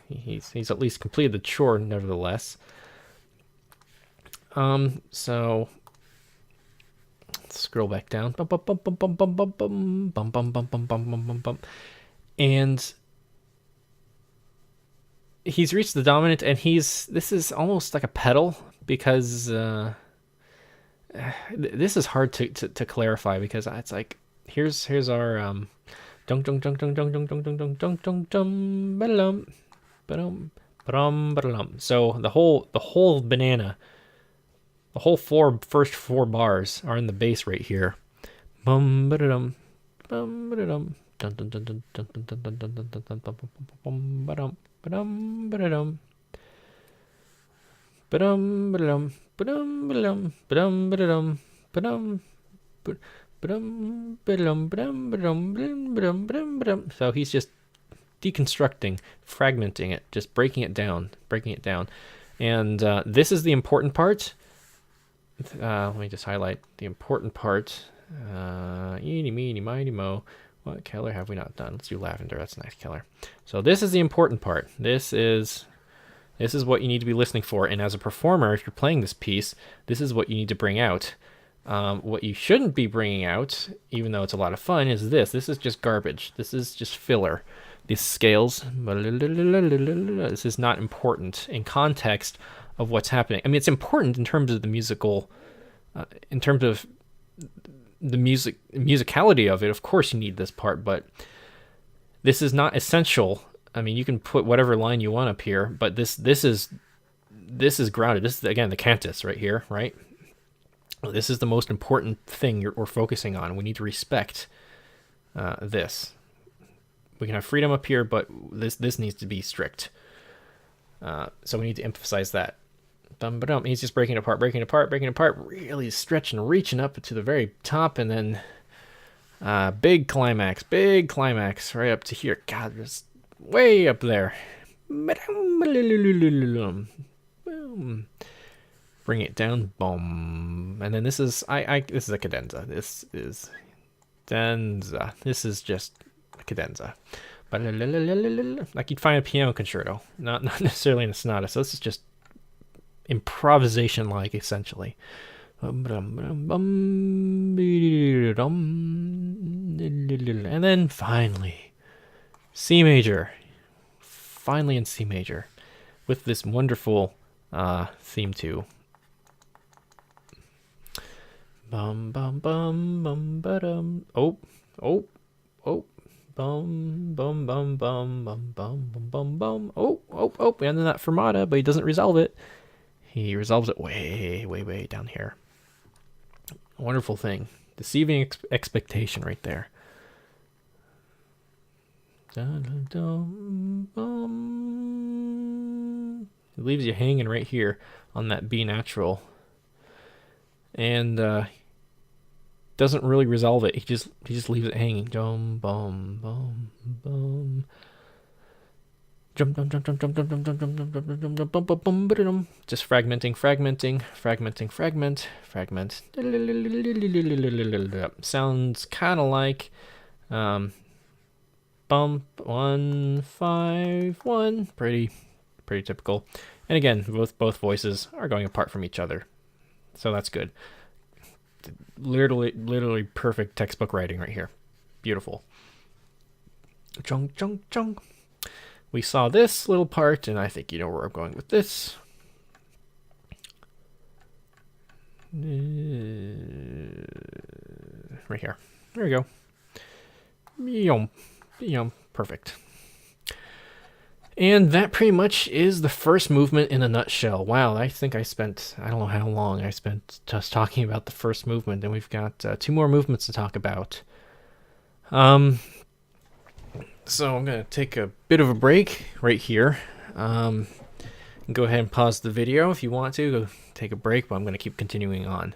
He's at least completed the chore, nevertheless. So let's scroll back down. Bum, bum, bum, bum, bum, bum, bum, bum, bum, bum, bum, bum, bum, bum, bum. And he's reached the dominant, and this is almost like a pedal, because this is hard to clarify, because it's like here's our dunk dunk dunk dunk dunk dunk dunk dunk dunk dunk dunk dunk ba-dum ba-dum ba-dum ba-dum. So the whole banana, the whole first four bars are in the bass right here. Bum ba-dum bum ba-dum dun dun dun dun dun dun dun dun dun dun dun dun bum ba-dum ba-dum ba-dum Ba-dum, ba-dum, ba-dum, ba-dum, ba-dum, ba-dum, ba-dum, ba-dum, ba-dum, ba-dum, ba-dum, ba-dum, ba-dum, ba-dum. So he's just deconstructing, fragmenting it, just breaking it down. And this is the important part. Let me just highlight the important part. Eeny, meeny, miny, mo. What color have we not done? Let's do lavender. That's a nice color. So this is the important part. This is what you need to be listening for. And as a performer, if you're playing this piece, this is what you need to bring out. What you shouldn't be bringing out, even though it's a lot of fun, is this. This is just garbage. This is just filler. These scales, this is not important in context of what's happening. I mean, it's important in terms of the musical, in terms of the musicality of it. Of course you need this part, but this is not essential. I mean, you can put whatever line you want up here, but this is grounded. This is, again, the cantus right here, right? This is the most important thing we're focusing on. We need to respect this. We can have freedom up here, but this needs to be strict. So we need to emphasize that. He's just breaking it apart, really stretching, reaching up to the very top, and then big climax, right up to here. God, just way up there. Boom. Bring it down, boom, and then this is this is a cadenza. This is denza. This is just a cadenza, like you'd find a piano concerto, not necessarily in a sonata. So this is just improvisation, like, essentially. And then finally, C major. Finally in C major, with this wonderful theme too. Bum bum bum bum ba-dum. Oh. Bum bum bum bum bum bum bum bum bum. Oh. And then that fermata, but he doesn't resolve it. He resolves it way down here. A wonderful thing. Deceiving expectation right there. Dun, dun, dun. It leaves you hanging right here on that B natural. And doesn't really resolve it. He just leaves it hanging. Dum bum bum bum. Jump. Just fragment. Sounds kind of like bump 1-5-1. Pretty typical. And again, both voices are going apart from each other, so that's good. Literally perfect textbook writing right here. Beautiful. Chung. We saw this little part, and I think you know where I'm going with this. Right here. There we go. Perfect. And that pretty much is the first movement in a nutshell. Wow, I think I don't know how long I spent just talking about the first movement, and we've got 2 more movements to talk about. So I'm going to take a bit of a break right here. Go ahead and pause the video if you want to. Go take a break, but I'm going to keep continuing on.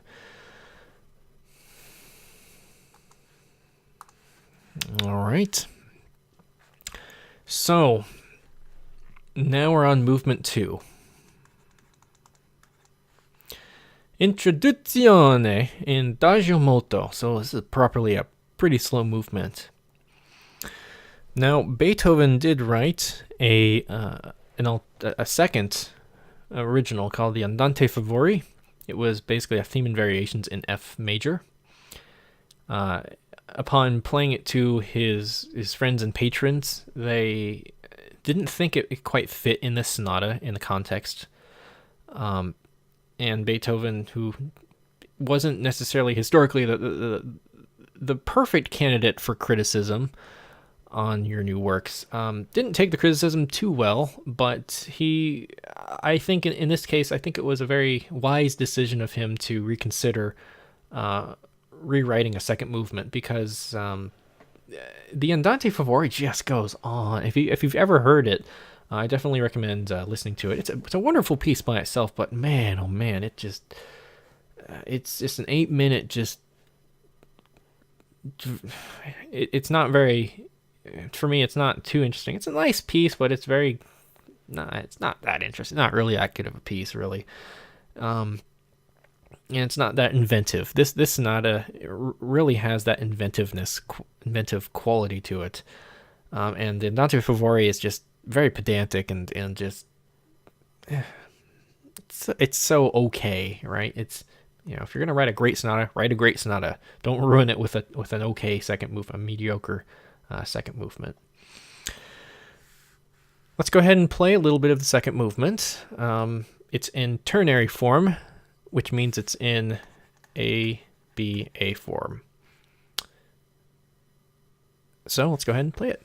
All right. So now we're on movement 2. Introduzione in Adagio molto. So this is properly a pretty slow movement. Now, Beethoven did write a second original called the Andante Favori. It was basically a theme and variations in F major. Upon playing it to his friends and patrons, they didn't think it quite fit in this sonata in the context. And Beethoven, who wasn't necessarily historically the perfect candidate for criticism on your new works, didn't take the criticism too well, but I think in this case, I think it was a very wise decision of him to reconsider rewriting a second movement, because the Andante Favori just goes on. If you've ever heard it, I definitely recommend listening to it. It's a wonderful piece by itself, but man, oh man, it's just an 8 minute it's not very, for me, it's not too interesting. It's a nice piece, but it's very, nah, it's not that interesting. Not really that good of a piece, really. And it's not that inventive. This sonata really has that inventive quality to it. And the Andante Favore is just very pedantic and just it's so okay, right? It's, if you're gonna write a great sonata, write a great sonata. Don't ruin it with an okay second move, a mediocre second movement. Let's go ahead and play a little bit of the second movement. It's in ternary form, which means it's in A, B, A form. So let's go ahead and play it.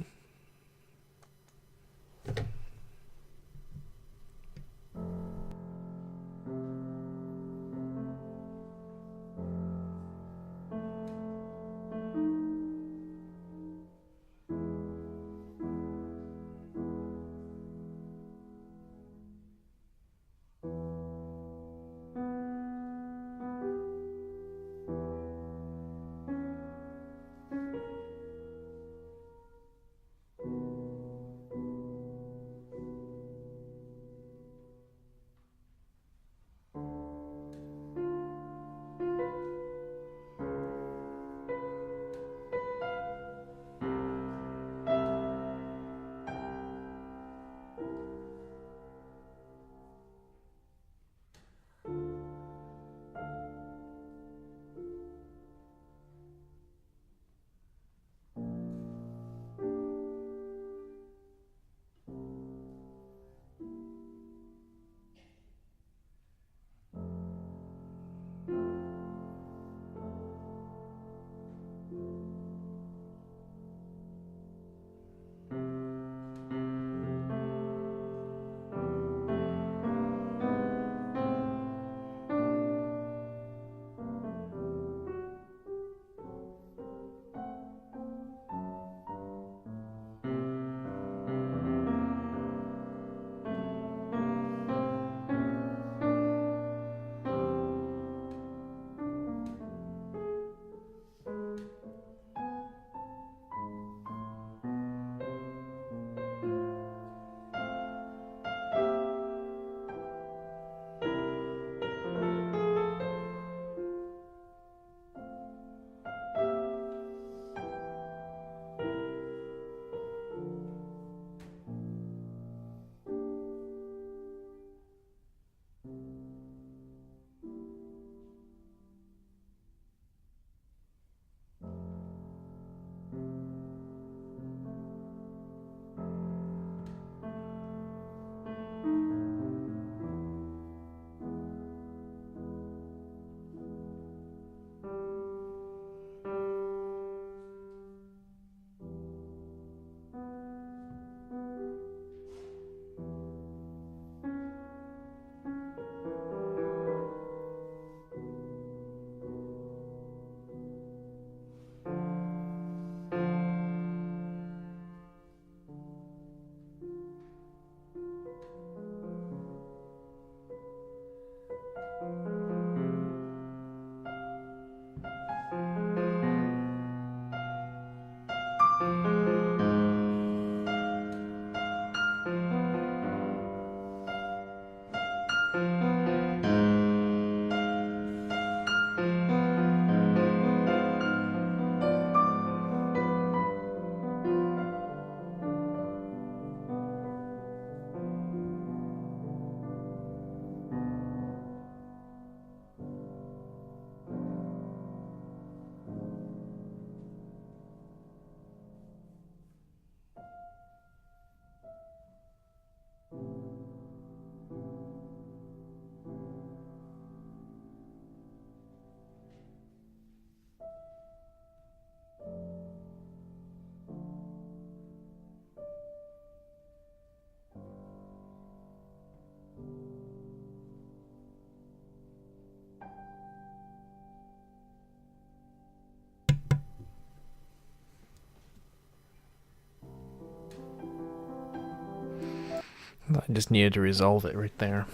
I just needed to resolve it right there.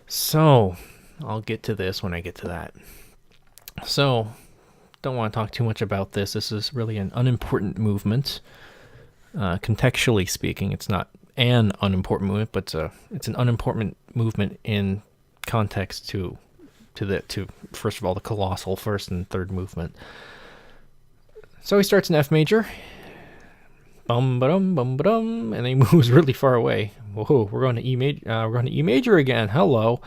So, I'll get to this when I get to that. So, don't want to talk too much about this. This is really an unimportant movement. Contextually speaking, it's not an unimportant movement, but it's an unimportant movement in context to first of all the colossal first and third movement. So he starts in F major, bum ba-dum, and then he moves really far away. Whoa, we're going to E major. We're going to E major again. Hello.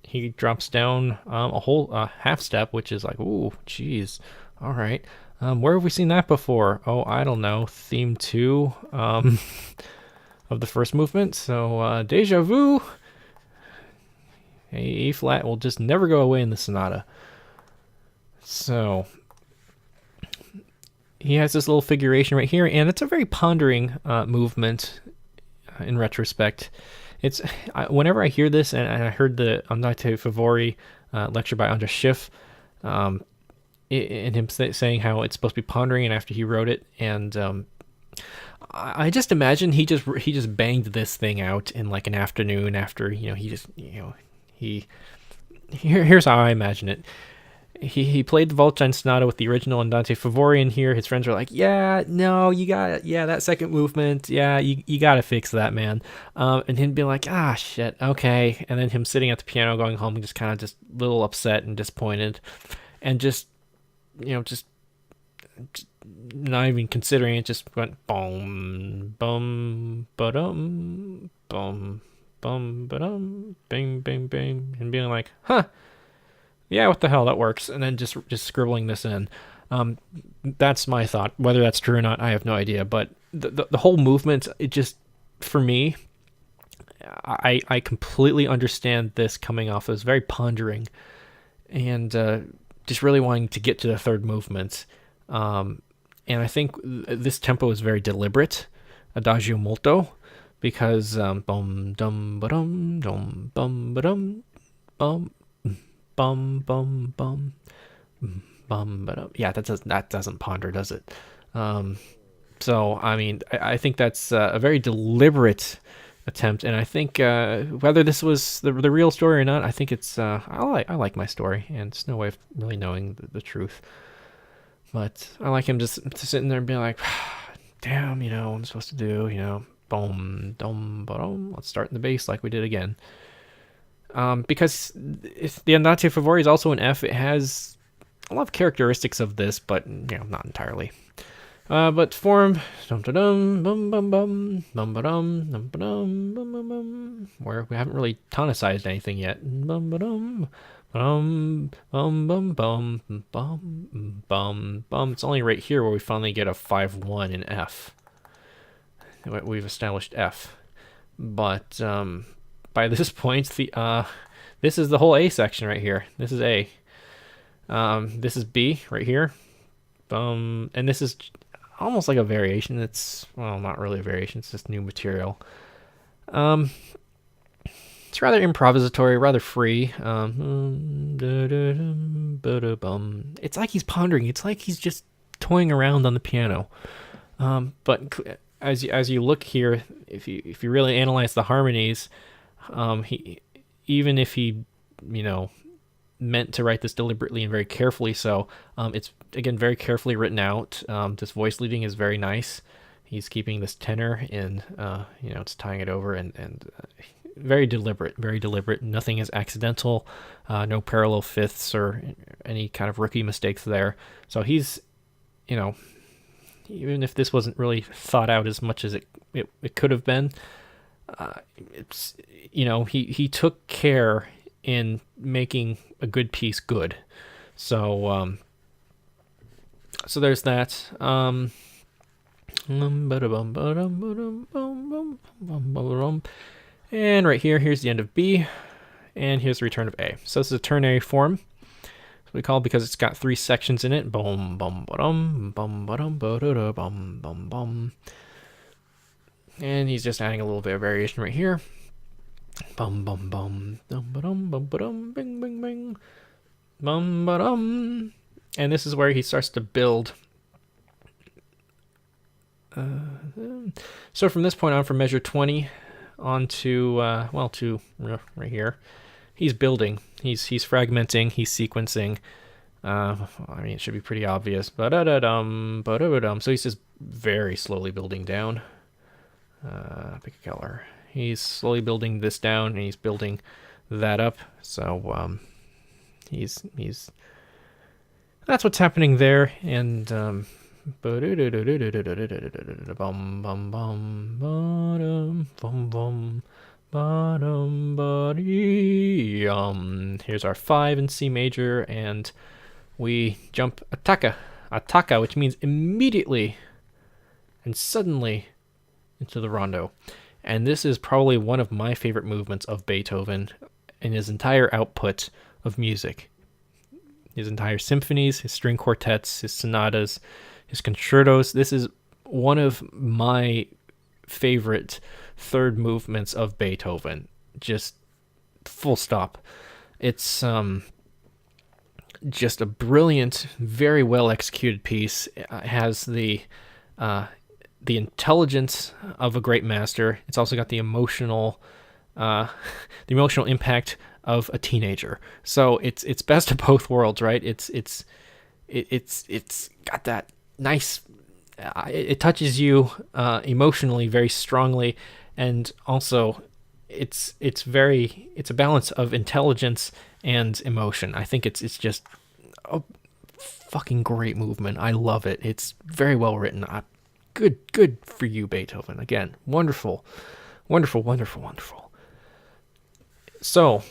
He drops down a whole half step, which is like, ooh, geez. All right. Where have we seen that before? Oh, I don't know. Theme 2 of the first movement. So deja vu. A flat will just never go away in the sonata. So he has this little figuration right here, and it's a very pondering movement in retrospect. It's whenever I hear this, and I heard the Andante Favori lecture by Andras Schiff, and him saying how it's supposed to be pondering, and after he wrote it, and I just imagine he just banged this thing out in like an afternoon after here's how I imagine it. He played the Waldstein Sonata with the original Andante Favori in here. His friends were like, yeah, no, you got that second movement. Yeah, you got to fix that, man. And him being like, ah, shit, okay. And then him sitting at the piano going home, just kind of just a little upset and disappointed. And just not even considering it, just went boom, bum, ba-dum, bum, bum, ba-dum, bing, bing, bing. And being like, huh. Yeah, what the hell, that works. And then just scribbling this in. That's my thought. Whether that's true or not, I have no idea. But the whole movement, it just, for me, I completely understand this coming off as very pondering and just really wanting to get to the third movement. And I think this tempo is very deliberate, adagio molto, because bum dum ba dum dum bum ba dum bum bum bum bum bum ba dum. Yeah, that doesn't ponder, does it? So I mean, I think that's a very deliberate attempt, and I think whether this was the real story or not, I think it's I like my story, and there's no way of really knowing the truth. But I like him just sitting there and being like, damn, what I'm supposed to do, boom, dum, ba-dum. Let's start in the bass like we did again. Because the Andante Favori is also an F. It has a lot of characteristics of this, but not entirely. But form, dum da dum, bum bum bum, bum ba dum, bum bum bum, where we haven't really tonicized anything yet. Bum ba dum, bum bum bum bum bum bum bum. It's only right here where we finally get a 5-1 in F. We've established F, but by this point, this is the whole A section right here. This is A. This is B right here. And this is almost like a variation. It's, well, not really a variation. It's just new material. It's rather improvisatory, rather free. It's like he's pondering. It's like he's just toying around on the piano. But as you look here, if you really analyze the harmonies, even if he meant to write this deliberately and very carefully, so it's again very carefully written out. This voice leading is very nice. He's keeping this tenor in, it's tying it over, and very deliberate. Nothing is accidental. No parallel fifths or any kind of rookie mistakes there. So he's, even if this wasn't really thought out as much as it could have been, it's, he took care in making a good piece good. So so there's that. And right here's the end of B, and here's the return of A. So this is a ternary form, so we call it, because it's got 3 sections in it. Bum bum ba-dum, bum ba-dum, ba-da-da, bum bum bum. And he's just adding a little bit of variation right here. Bum bum bum, dum ba-dum, bum ba-dum, bing bing bing, bum ba-dum. And this is where he starts to build So from this point on, from measure 20 on to, to right here, he's building. He's fragmenting. He's sequencing. I mean, it should be pretty obvious. Ba-da-da-dum, ba-da-da-dum. So he's just very slowly building down. Pick a color. He's slowly building this down, and he's building that up. So he's that's what's happening there. And here's our 5 in C major, and we jump attacca, which means immediately and suddenly into the rondo. And this is probably one of my favorite movements of Beethoven in his entire output of music. His entire symphonies, his string quartets, his sonatas, his concertos. This is one of my favorite third movements of Beethoven. Just full stop. It's just a brilliant, very well executed piece. It has the intelligence of a great master. It's also got the emotional impact of a teenager. So it's best of both worlds, right? It's got that nice. It touches you emotionally very strongly, and also it's a balance of intelligence and emotion. I think it's just a fucking great movement. I love it. It's very well written. Good for you, Beethoven. Again, wonderful. So,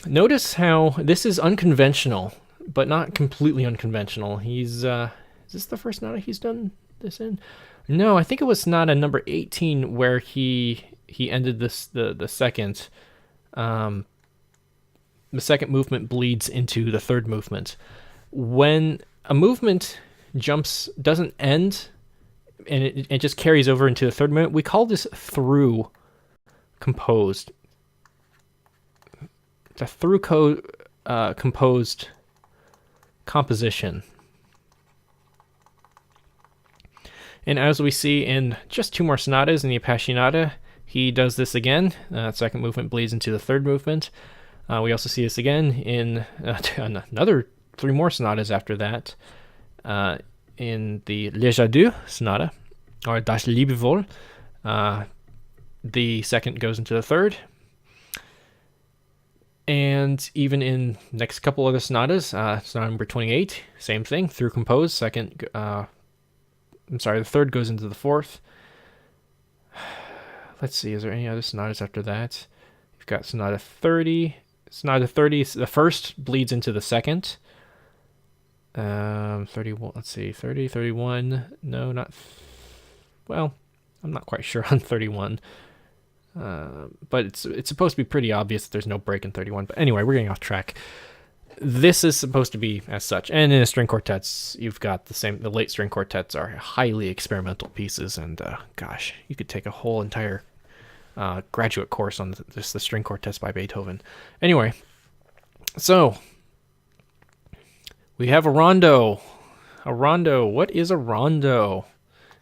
notice how this is unconventional, but not completely unconventional. Is this the first sonata he's done this in? No, I think it was sonata number 18 where he ended the second. The second movement bleeds into the third movement. When a movement doesn't end, and it just carries over into the third movement, we call this through composed. It's a through composed composition. And as we see in just 2 more sonatas in the Appassionata, he does this again. Second movement bleeds into the third movement. We also see this again in another 3 more sonatas after that. In the Les Adieux Sonata, or Das Liebewohl, the second goes into the third. And even in next couple other sonatas, sonata number 28, same thing, through compose, the third goes into the fourth. Let's see, is there any other sonatas after that? You've got sonata 30. Sonata 30, the first bleeds into the second. 31, let's see, 30, 31, no, not, well, I'm not quite sure on 31. But it's supposed to be pretty obvious that there's no break in 31. But anyway, we're getting off track. This is supposed to be as such. And in the string quartets, you've got the late string quartets are highly experimental pieces. And gosh, you could take a whole entire graduate course on the string quartets by Beethoven. Anyway, so we have a rondo. A rondo. What is a rondo?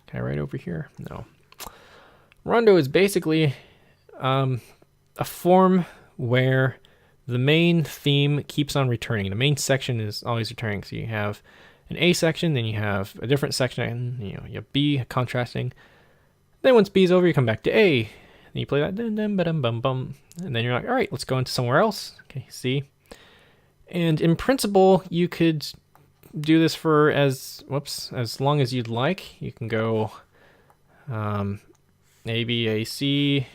Can I write over here? No. Rondo is basically a form where the main theme keeps on returning. The main section is always returning. So you have an A section, then you have a different section, you have B contrasting. Then once B is over, you come back to A. Then you play that dum dum ba-dum bum bum. And then you're like, all right, let's go into somewhere else. Okay, C. And in principle, you could do this for as long as you'd like. You can go A, B, A, C,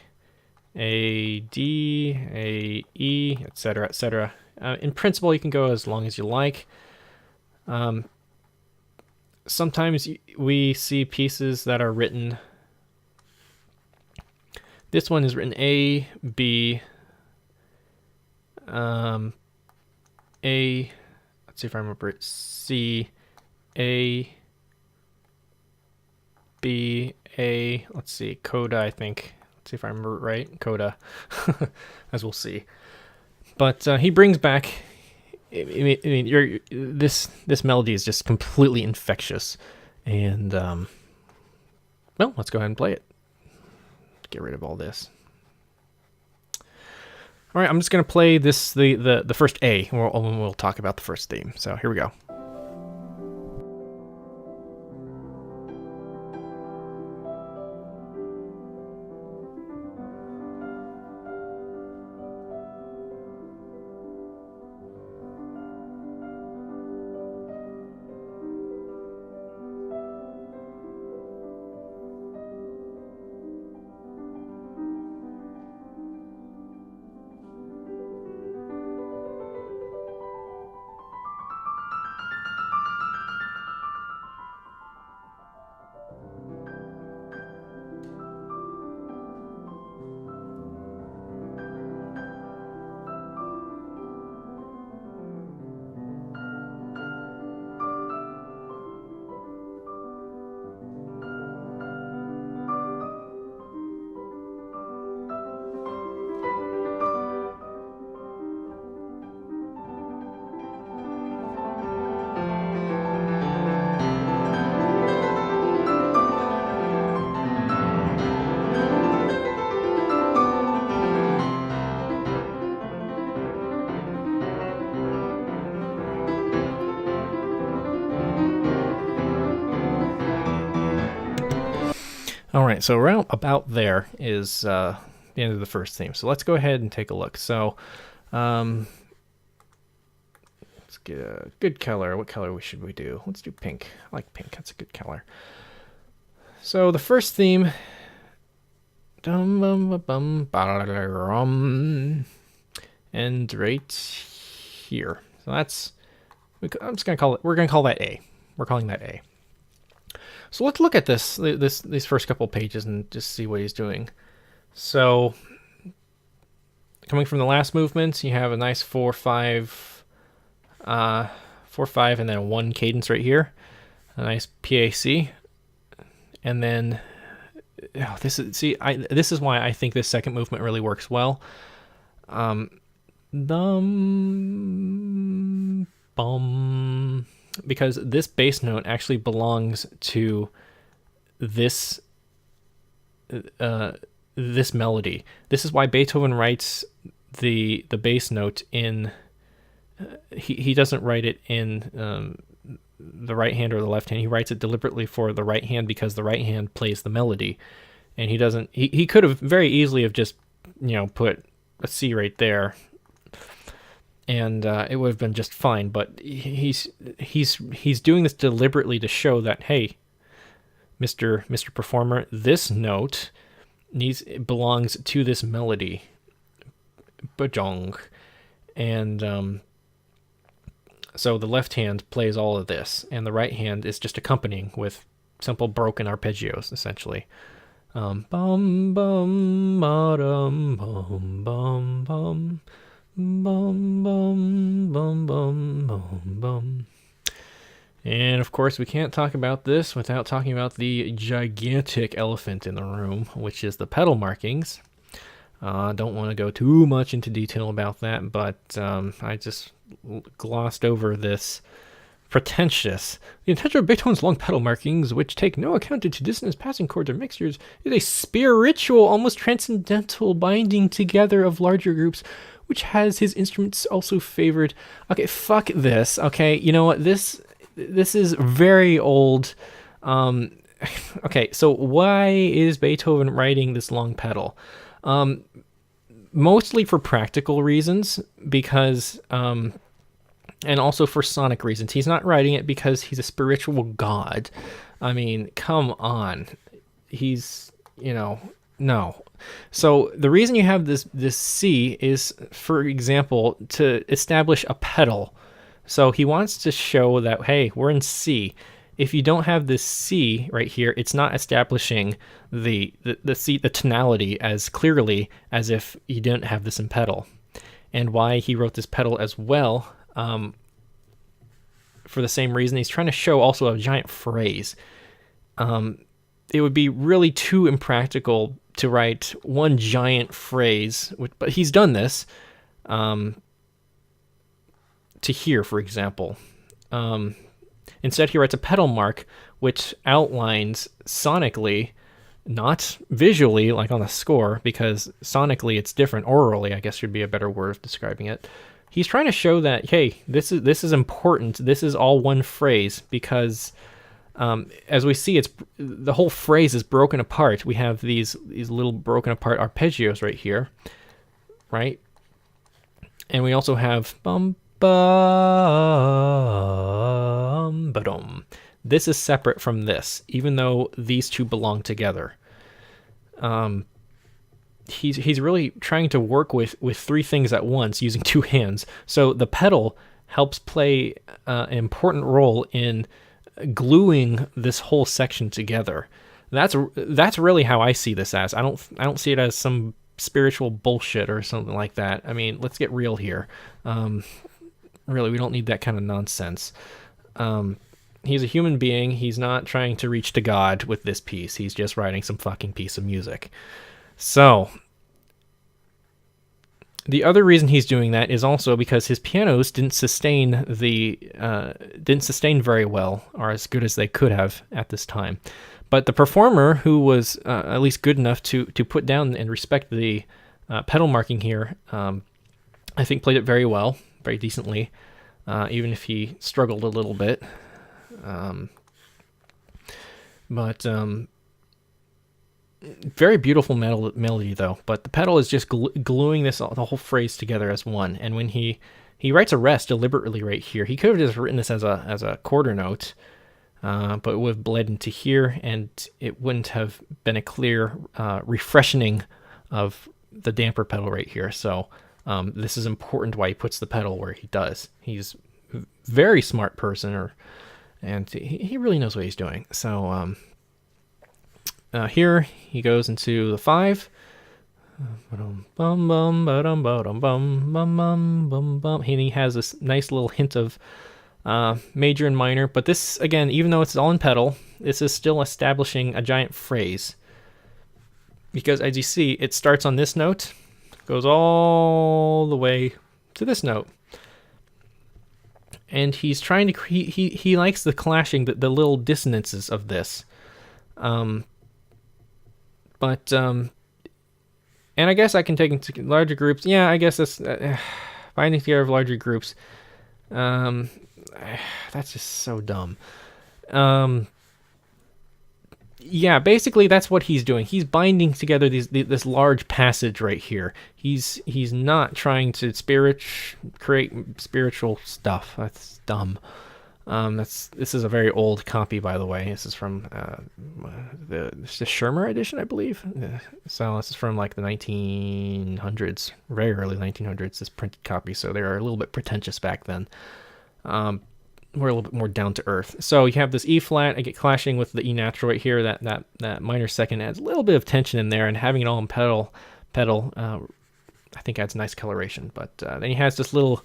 A, D, A, E, etc., etc. In principle, you can go as long as you like. Sometimes we see pieces that are written. This one is written A, B, A. Let's see if I remember it. C, A, B, A. Let's see, Coda, I think. Let's see if I remember it right. Coda, as we'll see. But he brings back. I mean, this melody is just completely infectious, and Well, let's go ahead and play it. Get rid of all this. All right, I'm just going to play this the first A, and we'll talk about the first theme. So here we go. All right, so around about there is the end of the first theme. So let's go ahead and take a look. So let's get a good color. What color should we do? Let's do pink. I like pink. That's a good color. So the first theme, and right here. So that's, I'm just gonna call it. We're gonna call that A. We're calling that A. So let's look at these first couple pages and just see what he's doing. So coming from the last movement, you have a nice 4/5, 4/5, and then a 1 cadence right here, a nice PAC, and then this is why I think this second movement really works well. Because this bass note actually belongs to this this melody. This is why Beethoven writes the bass note in. He doesn't write it in the right hand or the left hand. He writes it deliberately for the right hand because the right hand plays the melody, and he doesn't. He could have very easily have just put a C right there, and it would have been just fine. But he's doing this deliberately to show that, hey, Mr. Performer, this note belongs to this melody, bajong, and so the left hand plays all of this, and the right hand is just accompanying with simple broken arpeggios, essentially. Bum bum bum bum bum bum. Bum bum bum bum bum bum. And of course, we can't talk about this without talking about the gigantic elephant in the room, which is the pedal markings. Don't want to go too much into detail about that, but I just glossed over this pretentious. The intention of Beethoven's long pedal markings, which take no account into dissonance, passing chords, or mixtures, is a spiritual, almost transcendental binding together of larger groups, which has his instruments also favored. Okay, fuck this. Okay, you know what? This is very old. Okay, so why is Beethoven writing this long pedal? Mostly for practical reasons, because and also for sonic reasons. He's not writing it because he's a spiritual god. I mean, come on. He's, no. So the reason you have this C is, for example, to establish a pedal. So he wants to show that, hey, we're in C. If you don't have this C right here, it's not establishing the C, the tonality as clearly as if you didn't have this in pedal. And why he wrote this pedal as well, for the same reason. He's trying to show also a giant phrase. It would be really too impractical to write one giant phrase, but he's done this to here, for example. Instead, he writes a pedal mark which outlines sonically not visually like on the score, because sonically it's different. Orally, I guess would be a better word of describing it. He's trying to show that, hey, this is important. This is all one phrase, because as we see, it's the whole phrase is broken apart. We have these little broken apart arpeggios right here, right? And we also have bum bum ba-dum. This is separate from this, even though these two belong together. He's really trying to work with three things at once using two hands. So the pedal helps play an important role in gluing this whole section together. That's really how I see this as. I don't see it as some spiritual bullshit or something like that. I mean, let's get real here. Really, we don't need that kind of nonsense. He's a human being. He's not trying to reach to God with this piece. He's just writing some fucking piece of music. So, the other reason he's doing that is also because his pianos didn't sustain very well, or as good as they could have at this time. But the performer, who was at least good enough to put down and respect the pedal marking here, I think played it very well, very decently, even if he struggled a little bit. But very beautiful melody though. But the pedal is just gluing the whole phrase together as one. And when he writes a rest deliberately right here, he could have just written this as a quarter note, but it would have bled into here, and it wouldn't have been a clear refreshing of the damper pedal right here. So this is important why he puts the pedal where he does. He's a very smart person, and he really knows what he's doing. So here he goes into the 5. And he has this nice little hint of major and minor. But this, again, even though it's all in pedal, this is still establishing a giant phrase. Because as you see, it starts on this note, goes all the way to this note. And he's trying to, he likes the clashing, the little dissonances of this. And I guess I can take into larger groups. Yeah, I guess that's binding together of larger groups. That's just so dumb. Yeah, basically that's what he's doing. He's binding together this large passage right here. He's not trying to create spiritual stuff. That's dumb. This is a very old copy, by the way. This is from the Schirmer edition, I believe. So this is from like the 1900s, very early 1900s. This printed copy, so they were a little bit pretentious back then. We're a little bit more down to earth. So you have this E flat, I get clashing with the E natural right here. That minor second adds a little bit of tension in there, and having it all in pedal, I think adds nice coloration. But then he has this little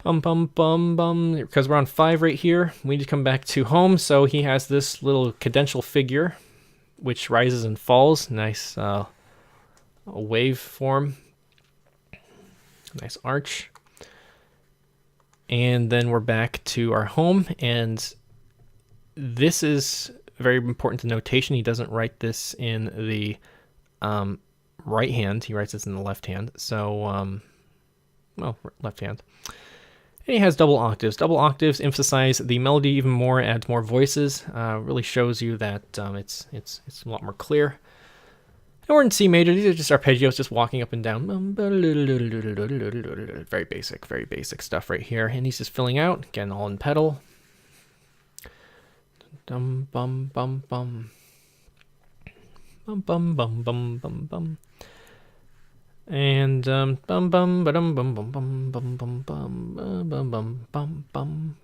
bum bum bum bum, because we're on 5 right here. We need to come back to home, so he has this little cadential figure which rises and falls. Nice wave form, nice arch. And then we're back to our home, and this is very important to notation. He doesn't write this in the right hand. He writes this in the left hand. So, left hand. And he has double octaves. Double octaves emphasize the melody even more, adds more voices. Really shows you that it's a lot more clear. And we're in C major. These are just arpeggios, just walking up and down. Very basic stuff right here. And he's just filling out, again, all in pedal. Dum bum bum bum. Bum bum bum bum bum bum. And bum bum ba dum bum bum bum bum bum bum bum bum bum bum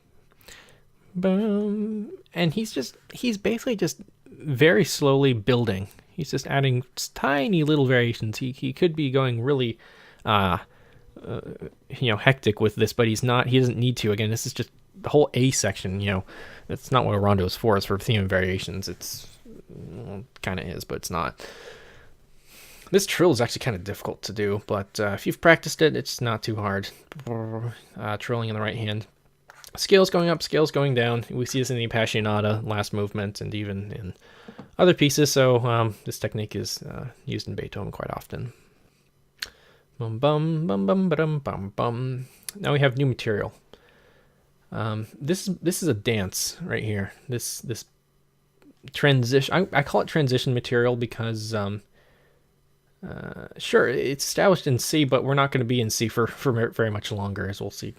bum. And he's basically just very slowly building. He's just adding tiny little variations. He could be going really hectic with this, but he's not. He doesn't need to. Again, this is just the whole A section. It's not what a rondo is for. It's for theme variations. It's kind of is, but it's not. This trill is actually kind of difficult to do, but if you've practiced it, it's not too hard. Trilling in the right hand. Scales going up, scales going down. We see this in the Appassionata, last movement, and even in other pieces. So this technique is used in Beethoven quite often. Bum bum bum bum bum bum bum. Now we have new material. This is a dance right here. This transition. I call it transition material because sure, it's established in C, but we're not going to be in C for very much longer, as we'll see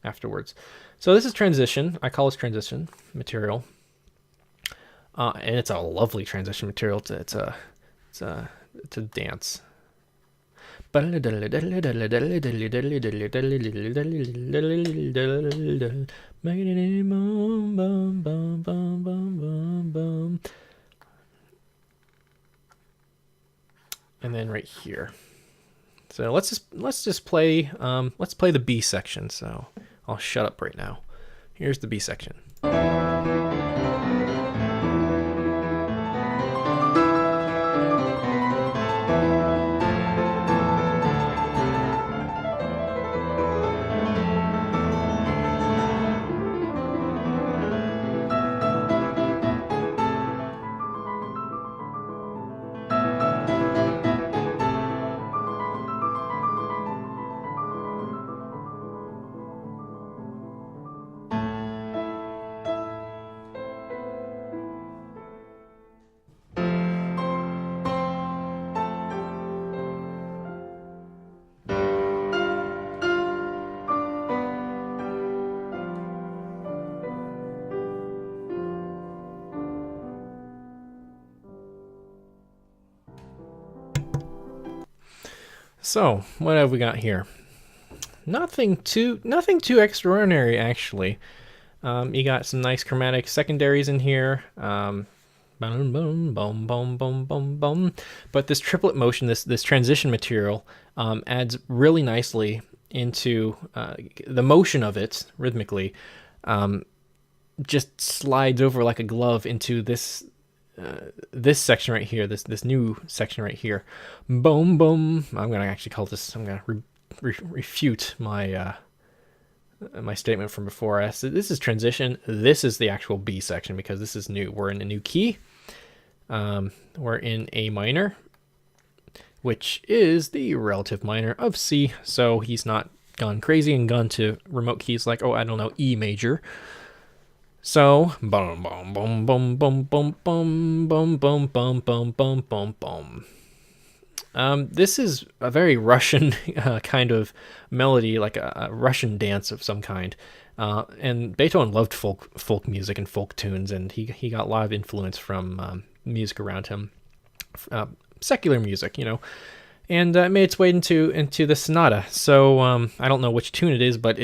afterwards. So this is transition. I call this transition material, and it's a lovely transition material. It's a dance. And then right here. So let's just play the B section. So I'll shut up right now. Here's the B section. So what have we got here? Nothing too extraordinary, actually. You got some nice chromatic secondaries in here. Boom, boom, boom, boom, boom, boom, boom. But this triplet motion, this transition material, adds really nicely into the motion of it rhythmically. Just slides over like a glove into this section right here, this new section right here. Boom, boom. I'm gonna actually call this. I'm gonna refute my my statement from before. This is transition. This is the actual B section because this is new. We're in a new key. We're in A minor, which is the relative minor of C. So he's not gone crazy and gone to remote keys like, oh, I don't know, E major. So boom, boom, boom, boom, boom, boom, boom, boom, boom, boom, boom, boom, boom, boom. This is a very Russian kind of melody, like a Russian dance of some kind. And Beethoven loved folk music and folk tunes, and he got a lot of influence from music around him, secular music, and it made its way into the sonata. So I don't know which tune it is, but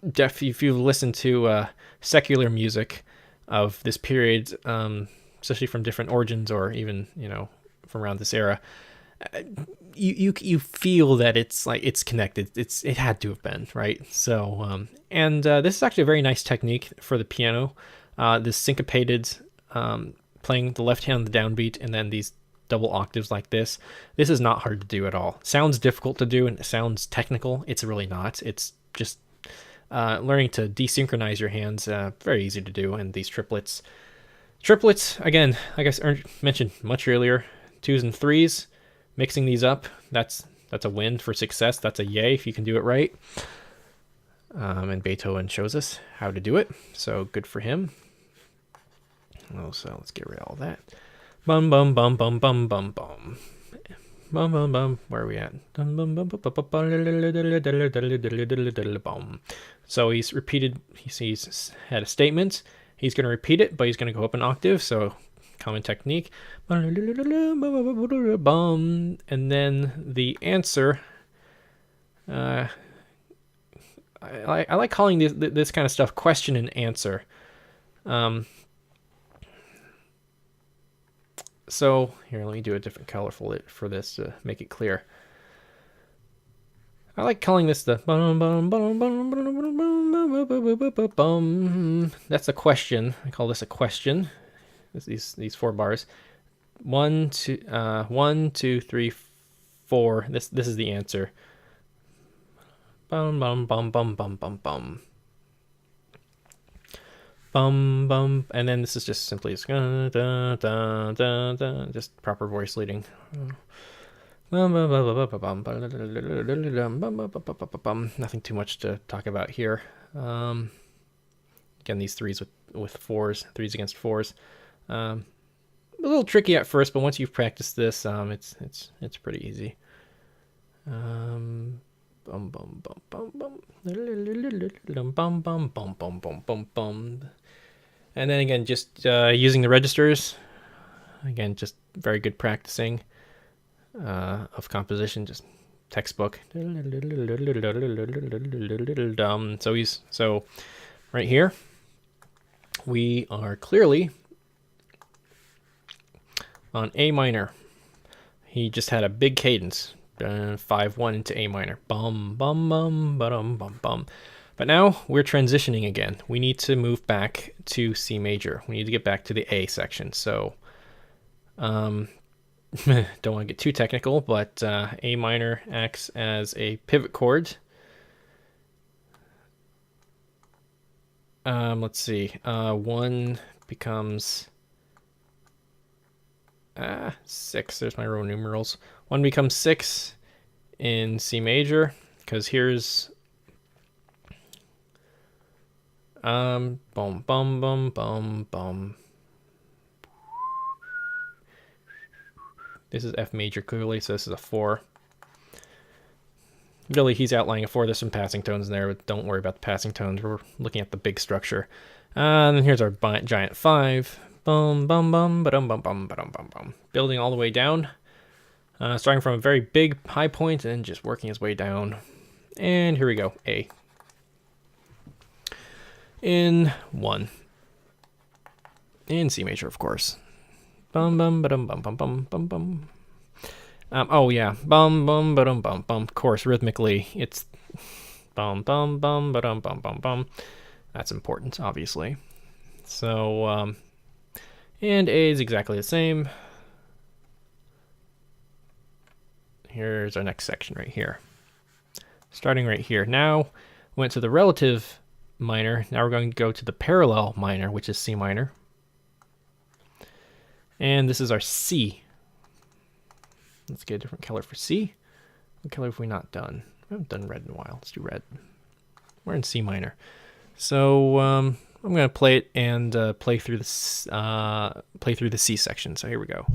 if you listen to secular music of this period, especially from different origins or even from around this era, you feel that it's connected. It had to have been, right? So and this is actually a very nice technique for the piano. This syncopated playing the left hand the downbeat and then these double octaves like this. This is not hard to do at all. Sounds difficult to do and it sounds technical. It's really not. It's just learning to desynchronize your hands. Very easy to do. And these triplets again, like I mentioned much earlier, 2s and 3s. Mixing these up, that's a win for success. That's a yay if you can do it right. And Beethoven shows us how to do it, so good for him. Oh, so let's get rid of all that. Bum bum bum bum bum bum bum. Bum bum bum. Where are we at? So he's repeated. He's had a statement. He's going to repeat it, but he's going to go up an octave. So common technique. And then the answer. I like calling this kind of stuff question and answer. So here, let me do a different color for this to make it clear. I like calling this the that's a question. I call this a question. These 4 bars. 1, 2, 3, 4. This is the answer. Bum bum bum bum bum bum bum. bum bum, and then this is just simply just proper voice leading. Nothing too much to talk about here. Again, these threes with fours, threes against fours. A little tricky at first, but once you've practiced this, it's pretty easy. Bum bum bum bum bum bum bum bum bum bum bum bum. And then again, just using the registers. Again, just very good practicing of composition, just textbook. So right here, we are clearly on A minor. He just had a big cadence, 5-1 into A minor, bum bum bum bum bum bum. But now we're transitioning again. We need to move back to C major. We need to get back to the A section. So, don't want to get too technical, but A minor acts as a pivot chord. Let's see. 1 becomes 6. There's my row numerals. 1 becomes 6 in C major, because here's bum bum bum bum bum. This is F major clearly, so this is a 4. Really, he's outlining a 4. There's some passing tones in there, but don't worry about the passing tones. We're looking at the big structure. And then here's our giant 5. Bum bum bum ba-dum bum bum ba-dum bum bum. Building all the way down. Starting from a very big high point and just working his way down. And here we go, A. In 1. In C major, of course. Bum bum ba-dum bum bum bum bum bum. Oh yeah, bum bum ba-dum bum bum. Of course, rhythmically, it's bum bum bum ba-dum bum bum bum. That's important, obviously. So, and A is exactly the same. Here's our next section right here. Starting right here. Now, went to the relative minor. Now we're going to go to the parallel minor, which is C minor. And this is our C. Let's get a different color for C. What color have we not done? We haven't done red in a while. Let's do red. We're in C minor. So I'm going to play it and play through the C section. So here we go.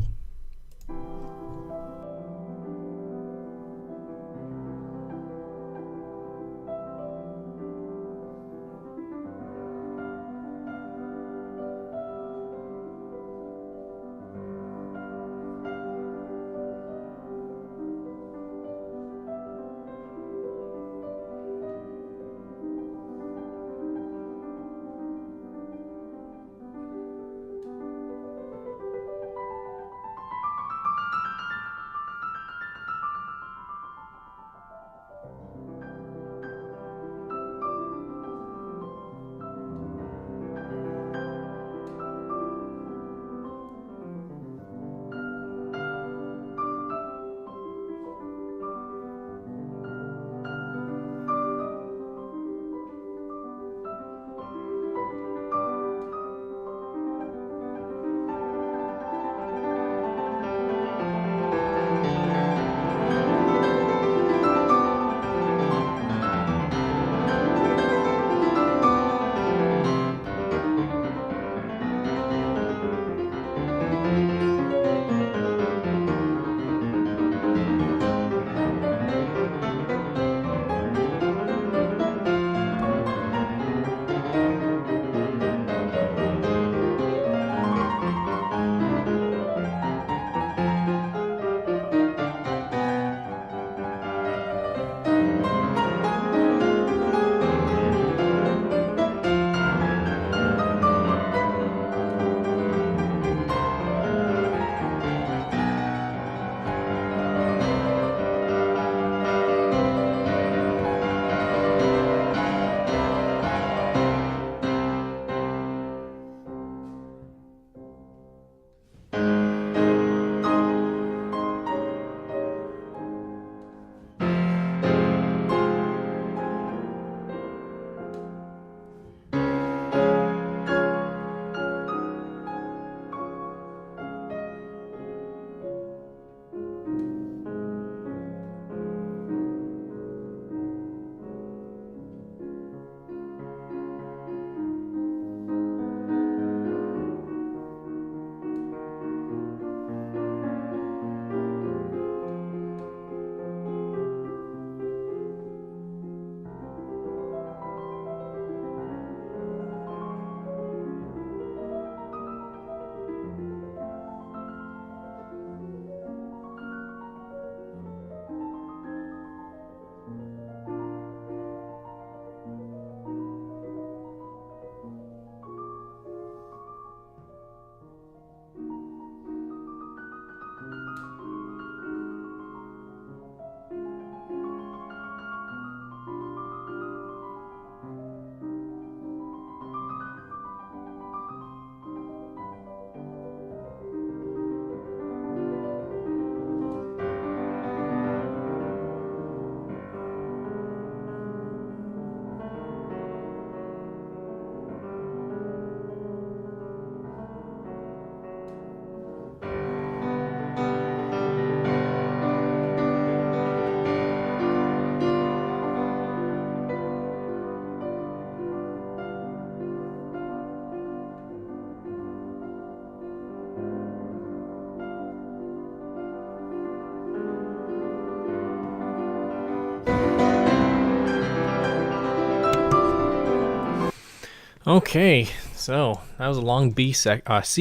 Okay, so that was a long C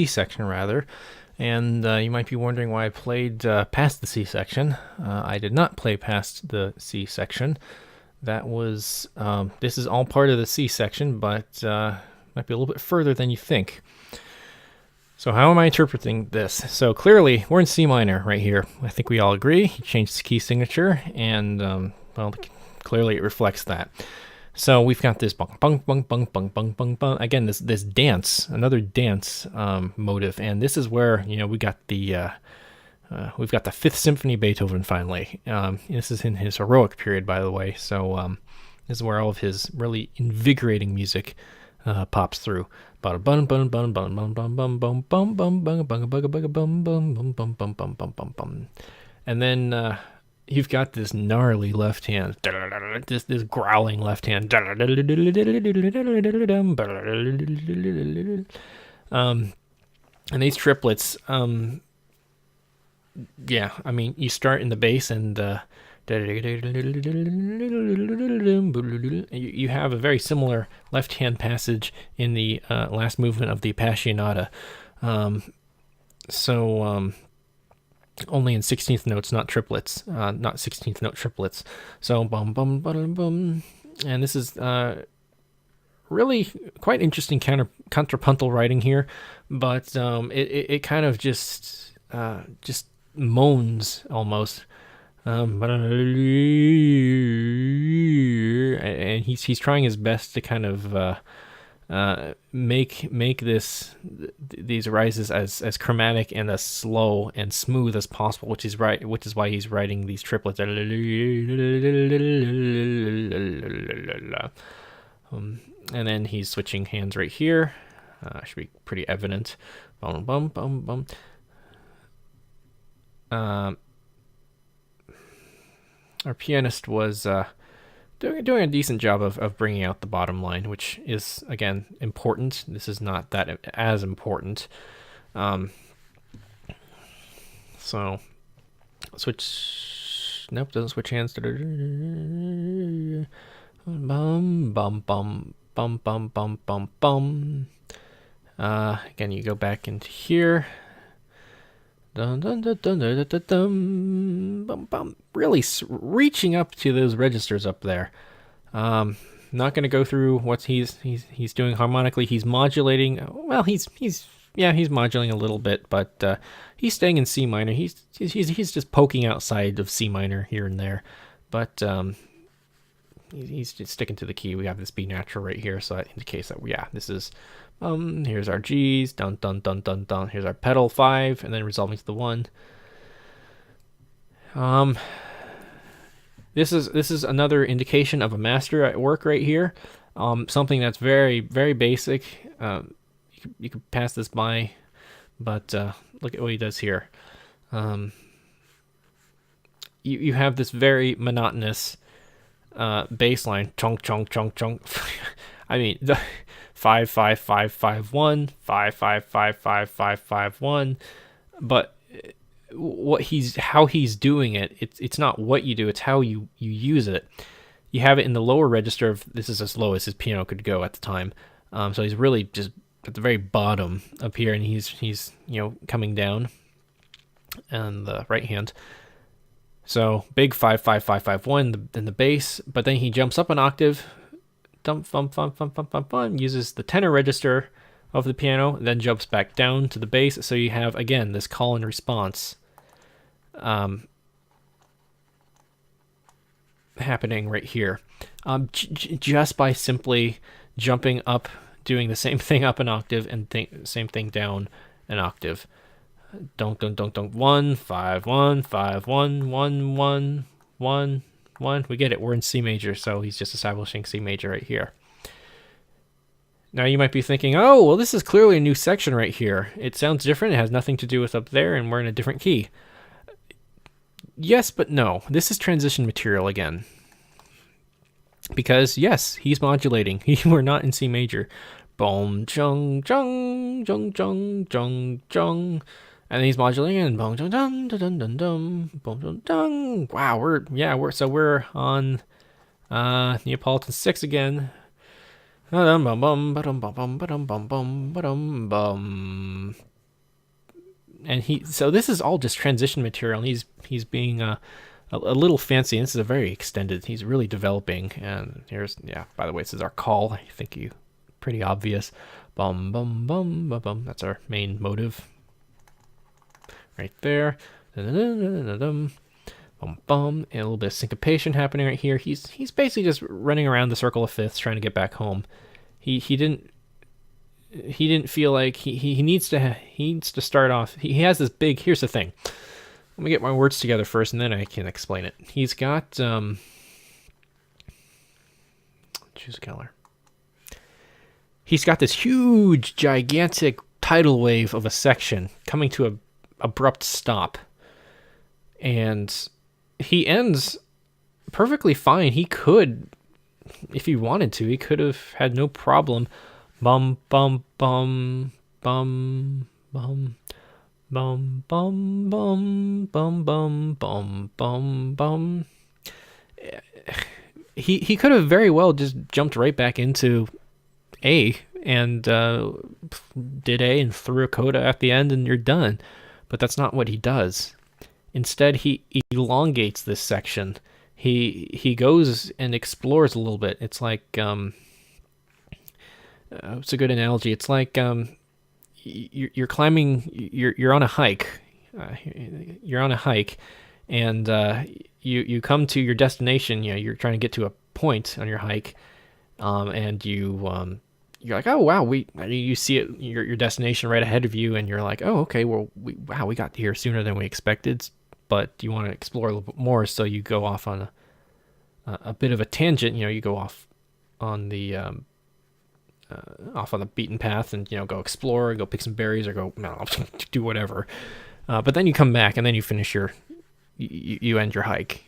section rather, and you might be wondering why I played past the C section. I did not play past the C section. That was this is all part of the C section, but might be a little bit further than you think. So how am I interpreting this? So clearly we're in C minor right here. I think we all agree. He changed his key signature, and well, clearly it reflects that. So we've got this bung bung bung bung bung bung bung bung. Again, this dance, another dance motive, and this is where we got the we've got the Fifth Symphony Beethoven finally. This is in his heroic period, by the way. So this is where all of his really invigorating music pops through. And then you've got this gnarly left hand, this growling left hand. And these triplets, yeah, I mean, you start in the bass and you have a very similar left hand passage in the last movement of the Appassionata. Only in 16th notes, not triplets, not 16th note triplets. So bum bum bum bum, and this is really quite interesting contrapuntal writing here, but it kind of just moans almost. And he's trying his best to kind of make these rises as chromatic and as slow and smooth as possible, which is why he's writing these triplets. And then he's switching hands right here. Should be pretty evident. Bum bum bum bum. Our pianist was doing a decent job of bringing out the bottom line, which is, again, important. This is not that as important. So, switch. Nope, doesn't switch hands. Bum, bum, bum, bum, bum, bum, bum, bum. Again, you go back into here. Dun, dun, dun, dun, dun, dun, dun, bum, bum. Really reaching up to those registers up there. Not going to go through what he's doing harmonically. He's modulating. Well, he's modulating a little bit, but he's staying in C minor. He's just poking outside of C minor here and there, but he's just sticking to the key. We have this B natural right here, so that indicates that this is. Here's our G's, dun dun dun dun dun. Here's our pedal 5, and then resolving to the 1. This is another indication of a master at work right here. Something that's very, very basic. You could pass this by, but look at what he does here. You have this very monotonous bass line, chunk chunk chunk chunk. I mean, 5 5 5 5 1 5 5 5 5 5 5 1, but how he's doing it, it's not what you do, it's how you use it. You have it in the lower register of, this is as low as his piano could go at the time. So he's really just at the very bottom up here, and he's coming down on the right hand. So big 5 5 5 5 1 in the bass, but then he jumps up an octave. Uses the tenor register of the piano, then jumps back down to the bass. So you have, again, this call and response happening right here, just by simply jumping up, doing the same thing up an octave, and same thing down an octave. Don't 1 5 1 5 1 1 1 1 1. We get it. We're in C major, so he's just establishing C major right here. Now you might be thinking, oh, well, this is clearly a new section right here. It sounds different. It has nothing to do with up there, and we're in a different key. Yes, but no. This is transition material again. Because, yes, he's modulating. We're not in C major. Boom, chung, chung, chung, chung, chung, chung. And then he's modulating and boom, dun, dun, dun, dun, dun, boom, dun, dun. Wow, we're on Neapolitan 6 again. And so this is all just transition material, and he's being a little fancy. And this is a very extended. He's really developing. And here's, yeah. By the way, this is our call. I think you pretty obvious. Bum bum bum bum bum. That's our main motive. Right there. Bum bum. And a little bit of syncopation happening right here. He's basically just running around the circle of fifths trying to get back home. He didn't feel like he needs to start off. He has this big. Here's the thing. Let me get my words together first, and then I can explain it. He's got choose a color. He's got this huge, gigantic tidal wave of a section coming to a abrupt stop, and he ends perfectly fine. He could, if he wanted to, he could have had no problem. Bum bum bum bum bum bum bum bum bum bum bum bum bum. He could have very well just jumped right back into A and did A and threw a coda at the end, and you're done. But that's not what he does. Instead, he elongates this section. He goes and explores a little bit. It's like it's a good analogy. It's like you're climbing. You're on a hike. You're on a hike, and you come to your destination. You know, you're trying to get to a point on your hike, and you're like, oh wow, you see it, your destination right ahead of you, and you're like, oh okay, well we got here sooner than we expected, but you want to explore a little bit more, so you go off on a bit of a tangent. You know, you go off on the beaten path, and go explore, go pick some berries, or go do whatever. But then you come back, and then you finish you end your hike.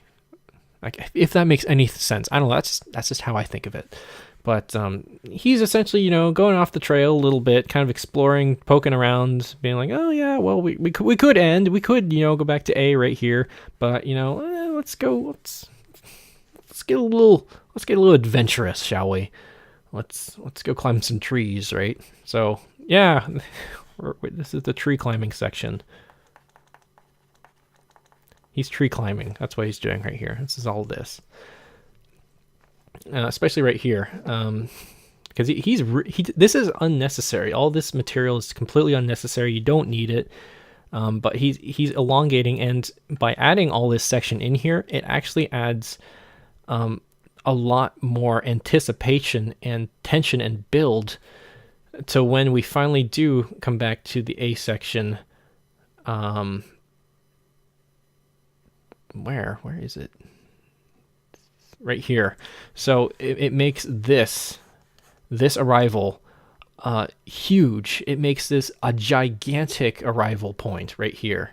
Like, if that makes any sense, I don't know. That's just how I think of it. But he's essentially, going off the trail a little bit, kind of exploring, poking around, being like, oh yeah, well we could end, we could go back to A right here, but let's get a little adventurous, shall we? Let's go climb some trees, right? So yeah, this is the tree climbing section. He's tree climbing. That's what he's doing right here. This is all this. Especially right here, because this is unnecessary. All this material is completely unnecessary. You don't need it, but he's elongating, and by adding all this section in here, it actually adds a lot more anticipation and tension and build to when we finally do come back to the A section. Where is it? Right here. So it makes this arrival huge. It makes this a gigantic arrival point right here.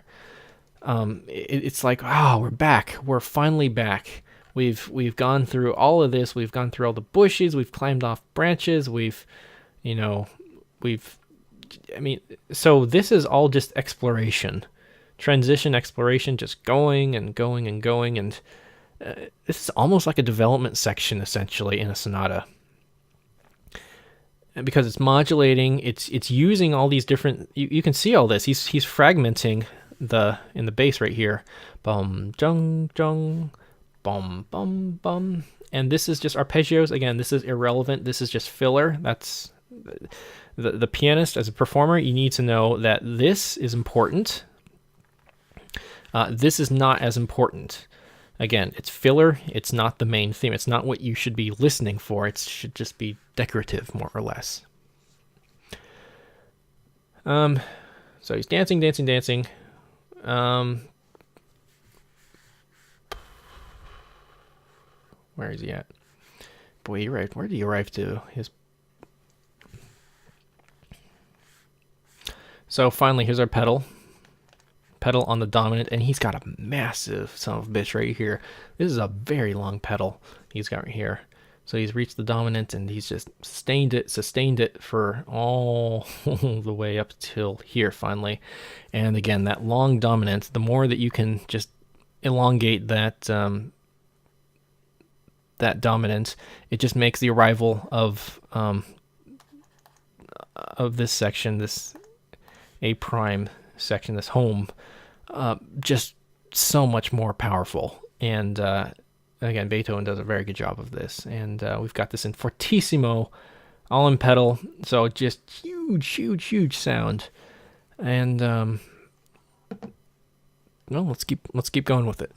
It's like, oh, we're back. We're finally back. We've gone through all of this. We've gone through all the bushes. We've climbed off branches. So this is all just exploration, transition exploration, just going and going and going, and this is almost like a development section, essentially, in a sonata. And because it's modulating, it's using all these different. You can see all this. He's fragmenting in the bass right here. Bum jung jung, bum bum bum, and this is just arpeggios. Again, this is irrelevant. This is just filler. That's the pianist, as a performer. You need to know that this is important. This is not as important. Again, it's filler. It's not the main theme. It's not what you should be listening for. It should just be decorative, more or less. So he's dancing, dancing, dancing. Where is he at? Boy, he arrived. Where did he arrive to? So finally, here's our pedal on the dominant, and he's got a massive son of a bitch right here. This is a very long pedal he's got right here. So he's reached the dominant, and he's just sustained it for all the way up till here finally. And again, that long dominant, the more that you can just elongate that that dominant, it just makes the arrival of this section, this A prime section, this home, just so much more powerful. And again, Beethoven does a very good job of this. And we've got this in fortissimo, all in pedal, so just huge sound. And well, let's keep going with it.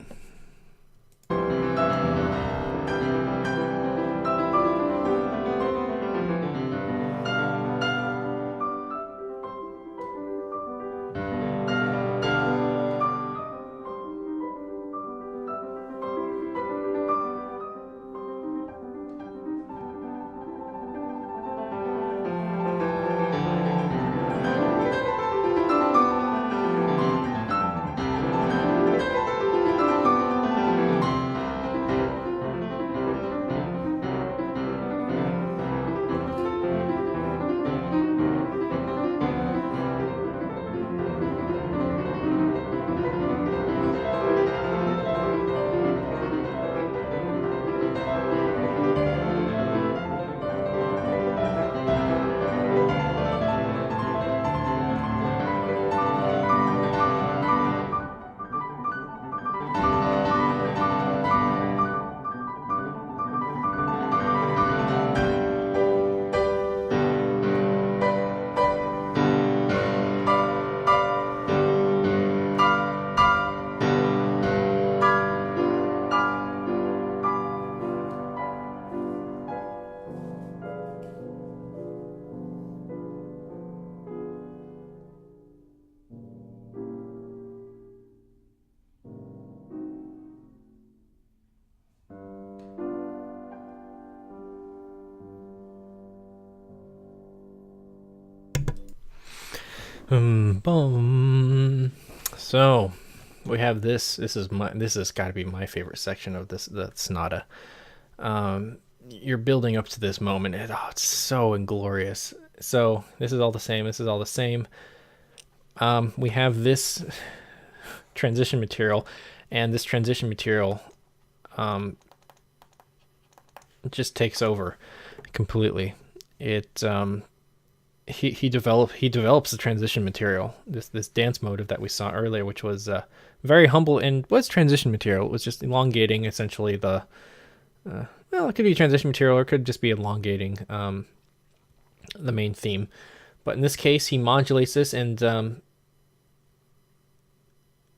Boom. So we have this. This has got to be my favorite section of the sonata. You're building up to this moment. It's so inglorious. So this is all the same. This is all the same. We have this transition material, and this transition material just takes over completely. It he develops the transition material, this dance motive that we saw earlier, which was very humble and was transition material. It was just elongating essentially the well, it could be transition material or it could just be elongating the main theme. But in this case, he modulates this, and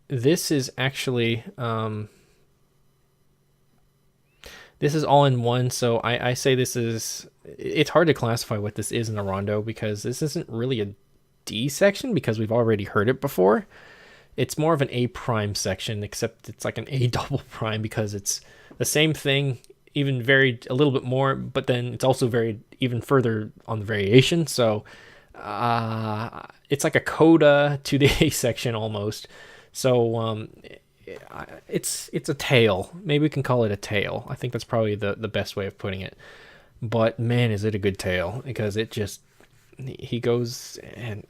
this is actually this is all in one. So I say this is, it's hard to classify what this is in a rondo, because this isn't really a D section because we've already heard it before. It's more of an A prime section, except it's like an A double prime because it's the same thing, even varied a little bit more, but then it's also varied even further on the variation. So it's like a coda to the A section almost. So it's a tail. Maybe we can call it a tail. I think that's probably the best way of putting it. But man, is it a good tail, because it just, he goes and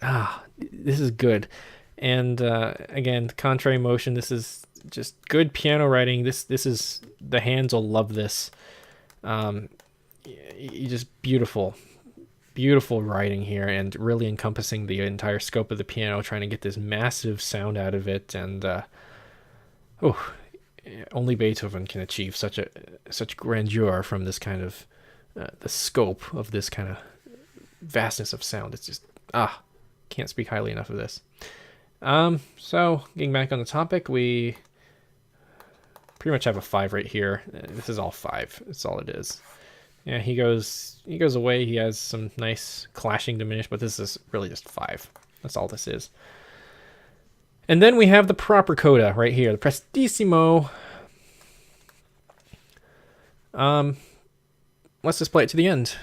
this is good. And again, contrary motion. This is just good piano writing. This is, the hands will love this. Just beautiful writing here, and really encompassing the entire scope of the piano, trying to get this massive sound out of it. And only Beethoven can achieve such grandeur from this kind of the scope of this kind of vastness of sound. It's just can't speak highly enough of this. So getting back on the topic, we pretty much have a 5 right here. This is all 5. That's all it is. Yeah, he goes away. He has some nice clashing diminish, but this is really just 5. That's all this is. And then we have the proper coda right here, the prestissimo. Let's just play it to the end.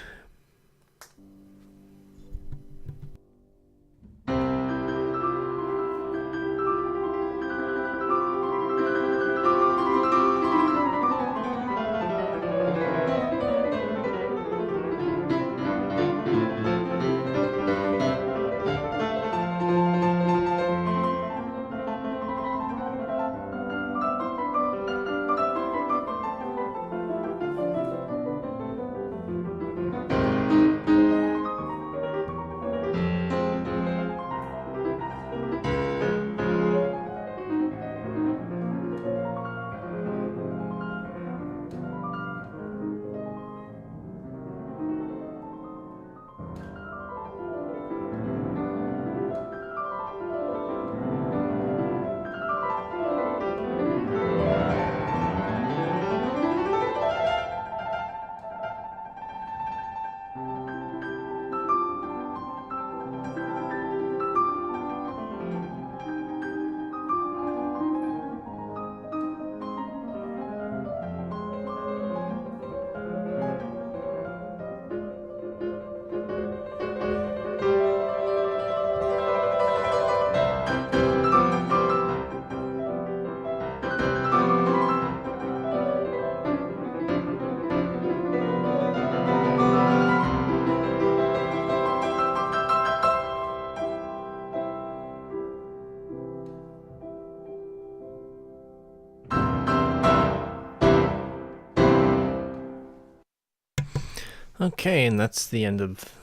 Okay, and that's the end of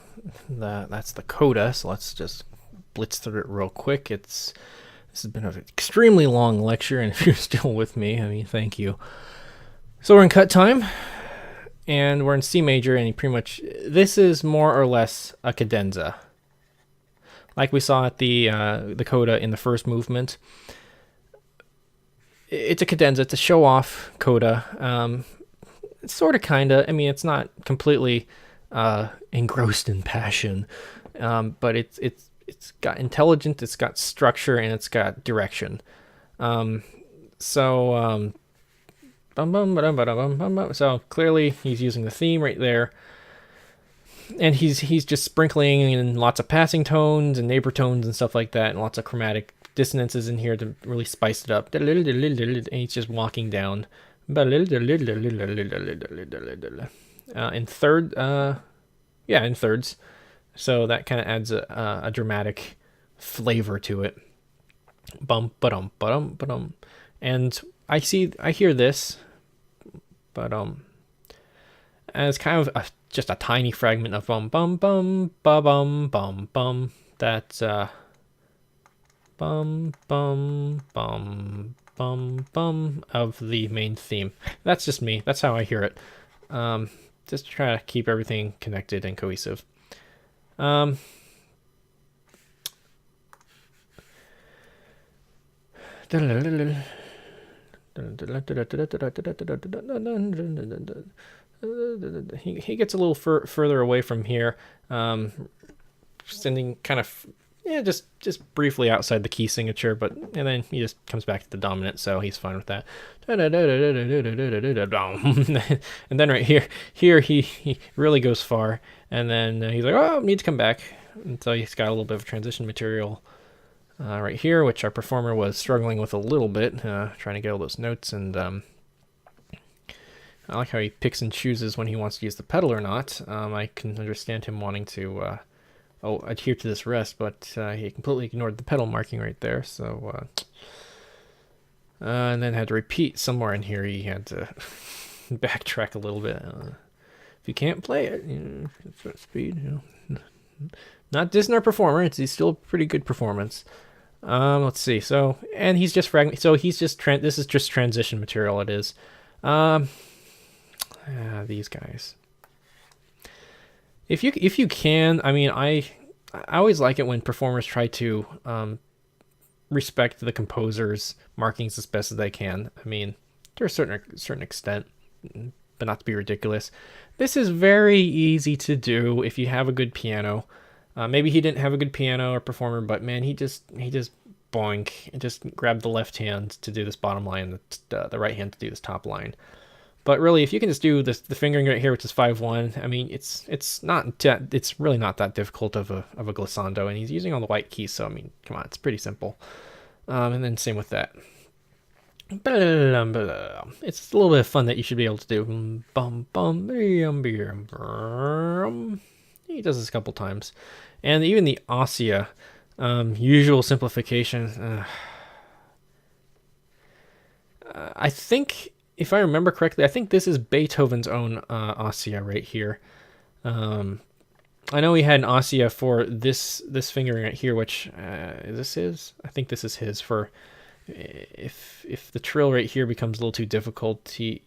that's the coda. So let's just blitz through it real quick. This has been an extremely long lecture, and if you're still with me, I mean, thank you. So we're in cut time, and we're in C major, and pretty much this is more or less a cadenza, like we saw at the coda in the first movement. It's a cadenza. It's a show-off coda. It's sort of, kind of. I mean, it's not completely engrossed in passion, but it's got intelligence, it's got structure, and it's got direction. So clearly he's using the theme right there, and he's just sprinkling in lots of passing tones and neighbor tones and stuff like that, and lots of chromatic dissonances in here to really spice it up. And he's just walking down in thirds. So that kind of adds a dramatic flavor to it. Bum ba-dum ba-dum ba-dum. And I hear this, but as kind of just a tiny fragment of bum bum bum ba bum bum bum. That's bum bum bum bum bum of the main theme. That's just me. That's how I hear it. Just try to keep everything connected and cohesive. He gets a little further away from here, sending kind of just briefly outside the key signature, and then he just comes back to the dominant, so he's fine with that. And then right here he really goes far, and then he's like, oh, I need to come back. And so he's got a little bit of transition material right here, which our performer was struggling with a little bit, trying to get all those notes. And I like how he picks and chooses when he wants to use the pedal or not. I can understand him wanting to adhere to this rest, but he completely ignored the pedal marking right there. So and then had to repeat somewhere in here. He had to backtrack a little bit. If you can't play it, speed, not dissing our performer. He's still a pretty good performance. Let's see. So, and he's just fragment. So he's just this is just transition material. It is. These guys. If you can, I mean, I always like it when performers try to respect the composer's markings as best as they can. I mean, to a certain extent, but not to be ridiculous. This is very easy to do if you have a good piano. Maybe he didn't have a good piano or performer, but man, he just boink, and just grabbed the left hand to do this bottom line, the right hand to do this top line. But really, if you can just do the fingering right here, which is 5-1, I mean, it's really not that difficult of a glissando, and he's using all the white keys, so I mean, come on, it's pretty simple. And then same with that. It's a little bit of fun that you should be able to do. He does this a couple times, and even the ossia, usual simplification. I think, if I remember correctly, I think this is Beethoven's own ossia right here. I know he had an ossia for this fingering right here, which is this his? I think this is his for if the trill right here becomes a little too difficult. He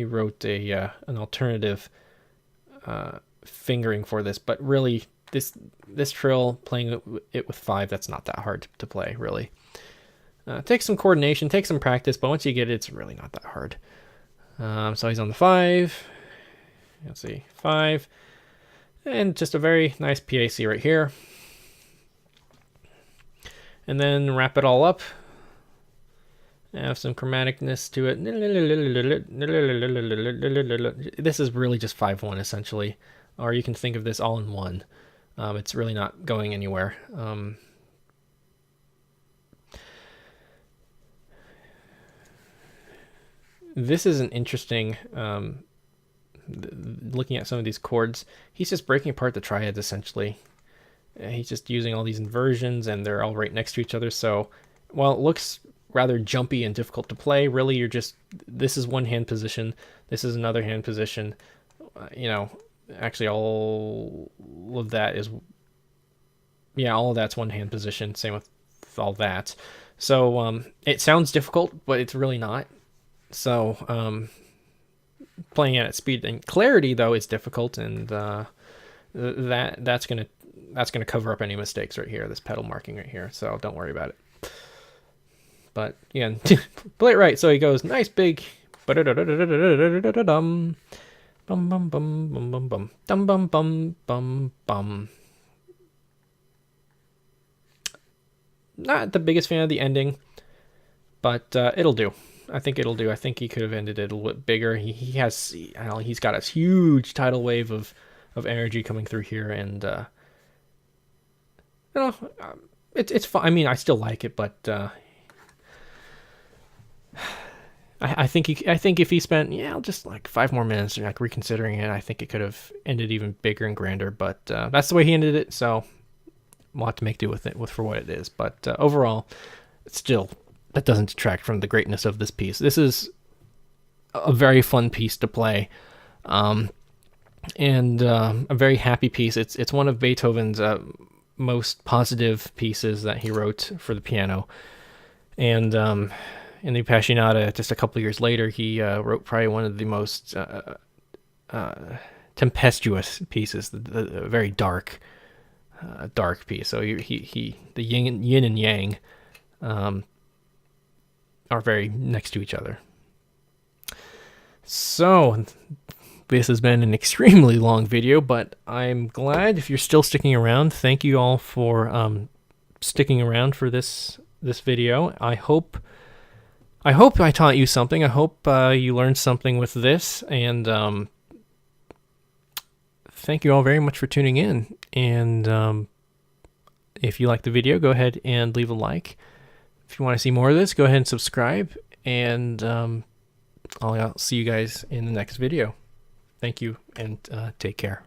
wrote an alternative fingering for this, but really this trill, playing it with 5, that's not that hard to play, really. Takes some coordination, takes some practice, but once you get it, it's really not that hard. So he's on the 5. Let's see, 5. And just a very nice PAC right here. And then wrap it all up. Have some chromaticness to it. This is really just 5-1, essentially. Or you can think of this all in one. It's really not going anywhere. This is an interesting, looking at some of these chords, he's just breaking apart the triads, essentially. He's just using all these inversions, and they're all right next to each other. So while it looks rather jumpy and difficult to play, really this is one hand position, this is another hand position. actually all of that is, yeah, all of that's one hand position. Same with all that. So it sounds difficult, but it's really not. So playing it at speed and clarity though is difficult, and that's gonna cover up any mistakes right here. This pedal marking right here. So don't worry about it. But yeah, play it right. So he goes nice big. Bum bum bum bum bum bum dum bum bum bum bum. Not the biggest fan of the ending, but it'll do. I think it'll do. I think he could have ended it a little bit bigger. He has, I don't know, he's got a huge tidal wave of energy coming through here, and you know, it's fine. I mean, I still like it, but I think if he spent just like 5 more minutes like reconsidering it, I think it could have ended even bigger and grander. But that's the way he ended it, so we'll have to make do with it for what it is. But overall, still, that doesn't detract from the greatness of this piece. This is a very fun piece to play, and a very happy piece. It's one of Beethoven's most positive pieces that he wrote for the piano, and in the Appassionata, just a couple years later, he wrote probably one of the most tempestuous pieces, the very dark piece. So he the yin and yang are very next to each other. So this has been an extremely long video, but I'm glad if you're still sticking around. Thank you all for sticking around for this video. I hope I taught you something. I hope you learned something with this, and thank you all very much for tuning in. And if you like the video, go ahead and leave a like. If you want to see more of this, go ahead and subscribe, and I'll see you guys in the next video. Thank you, and take care.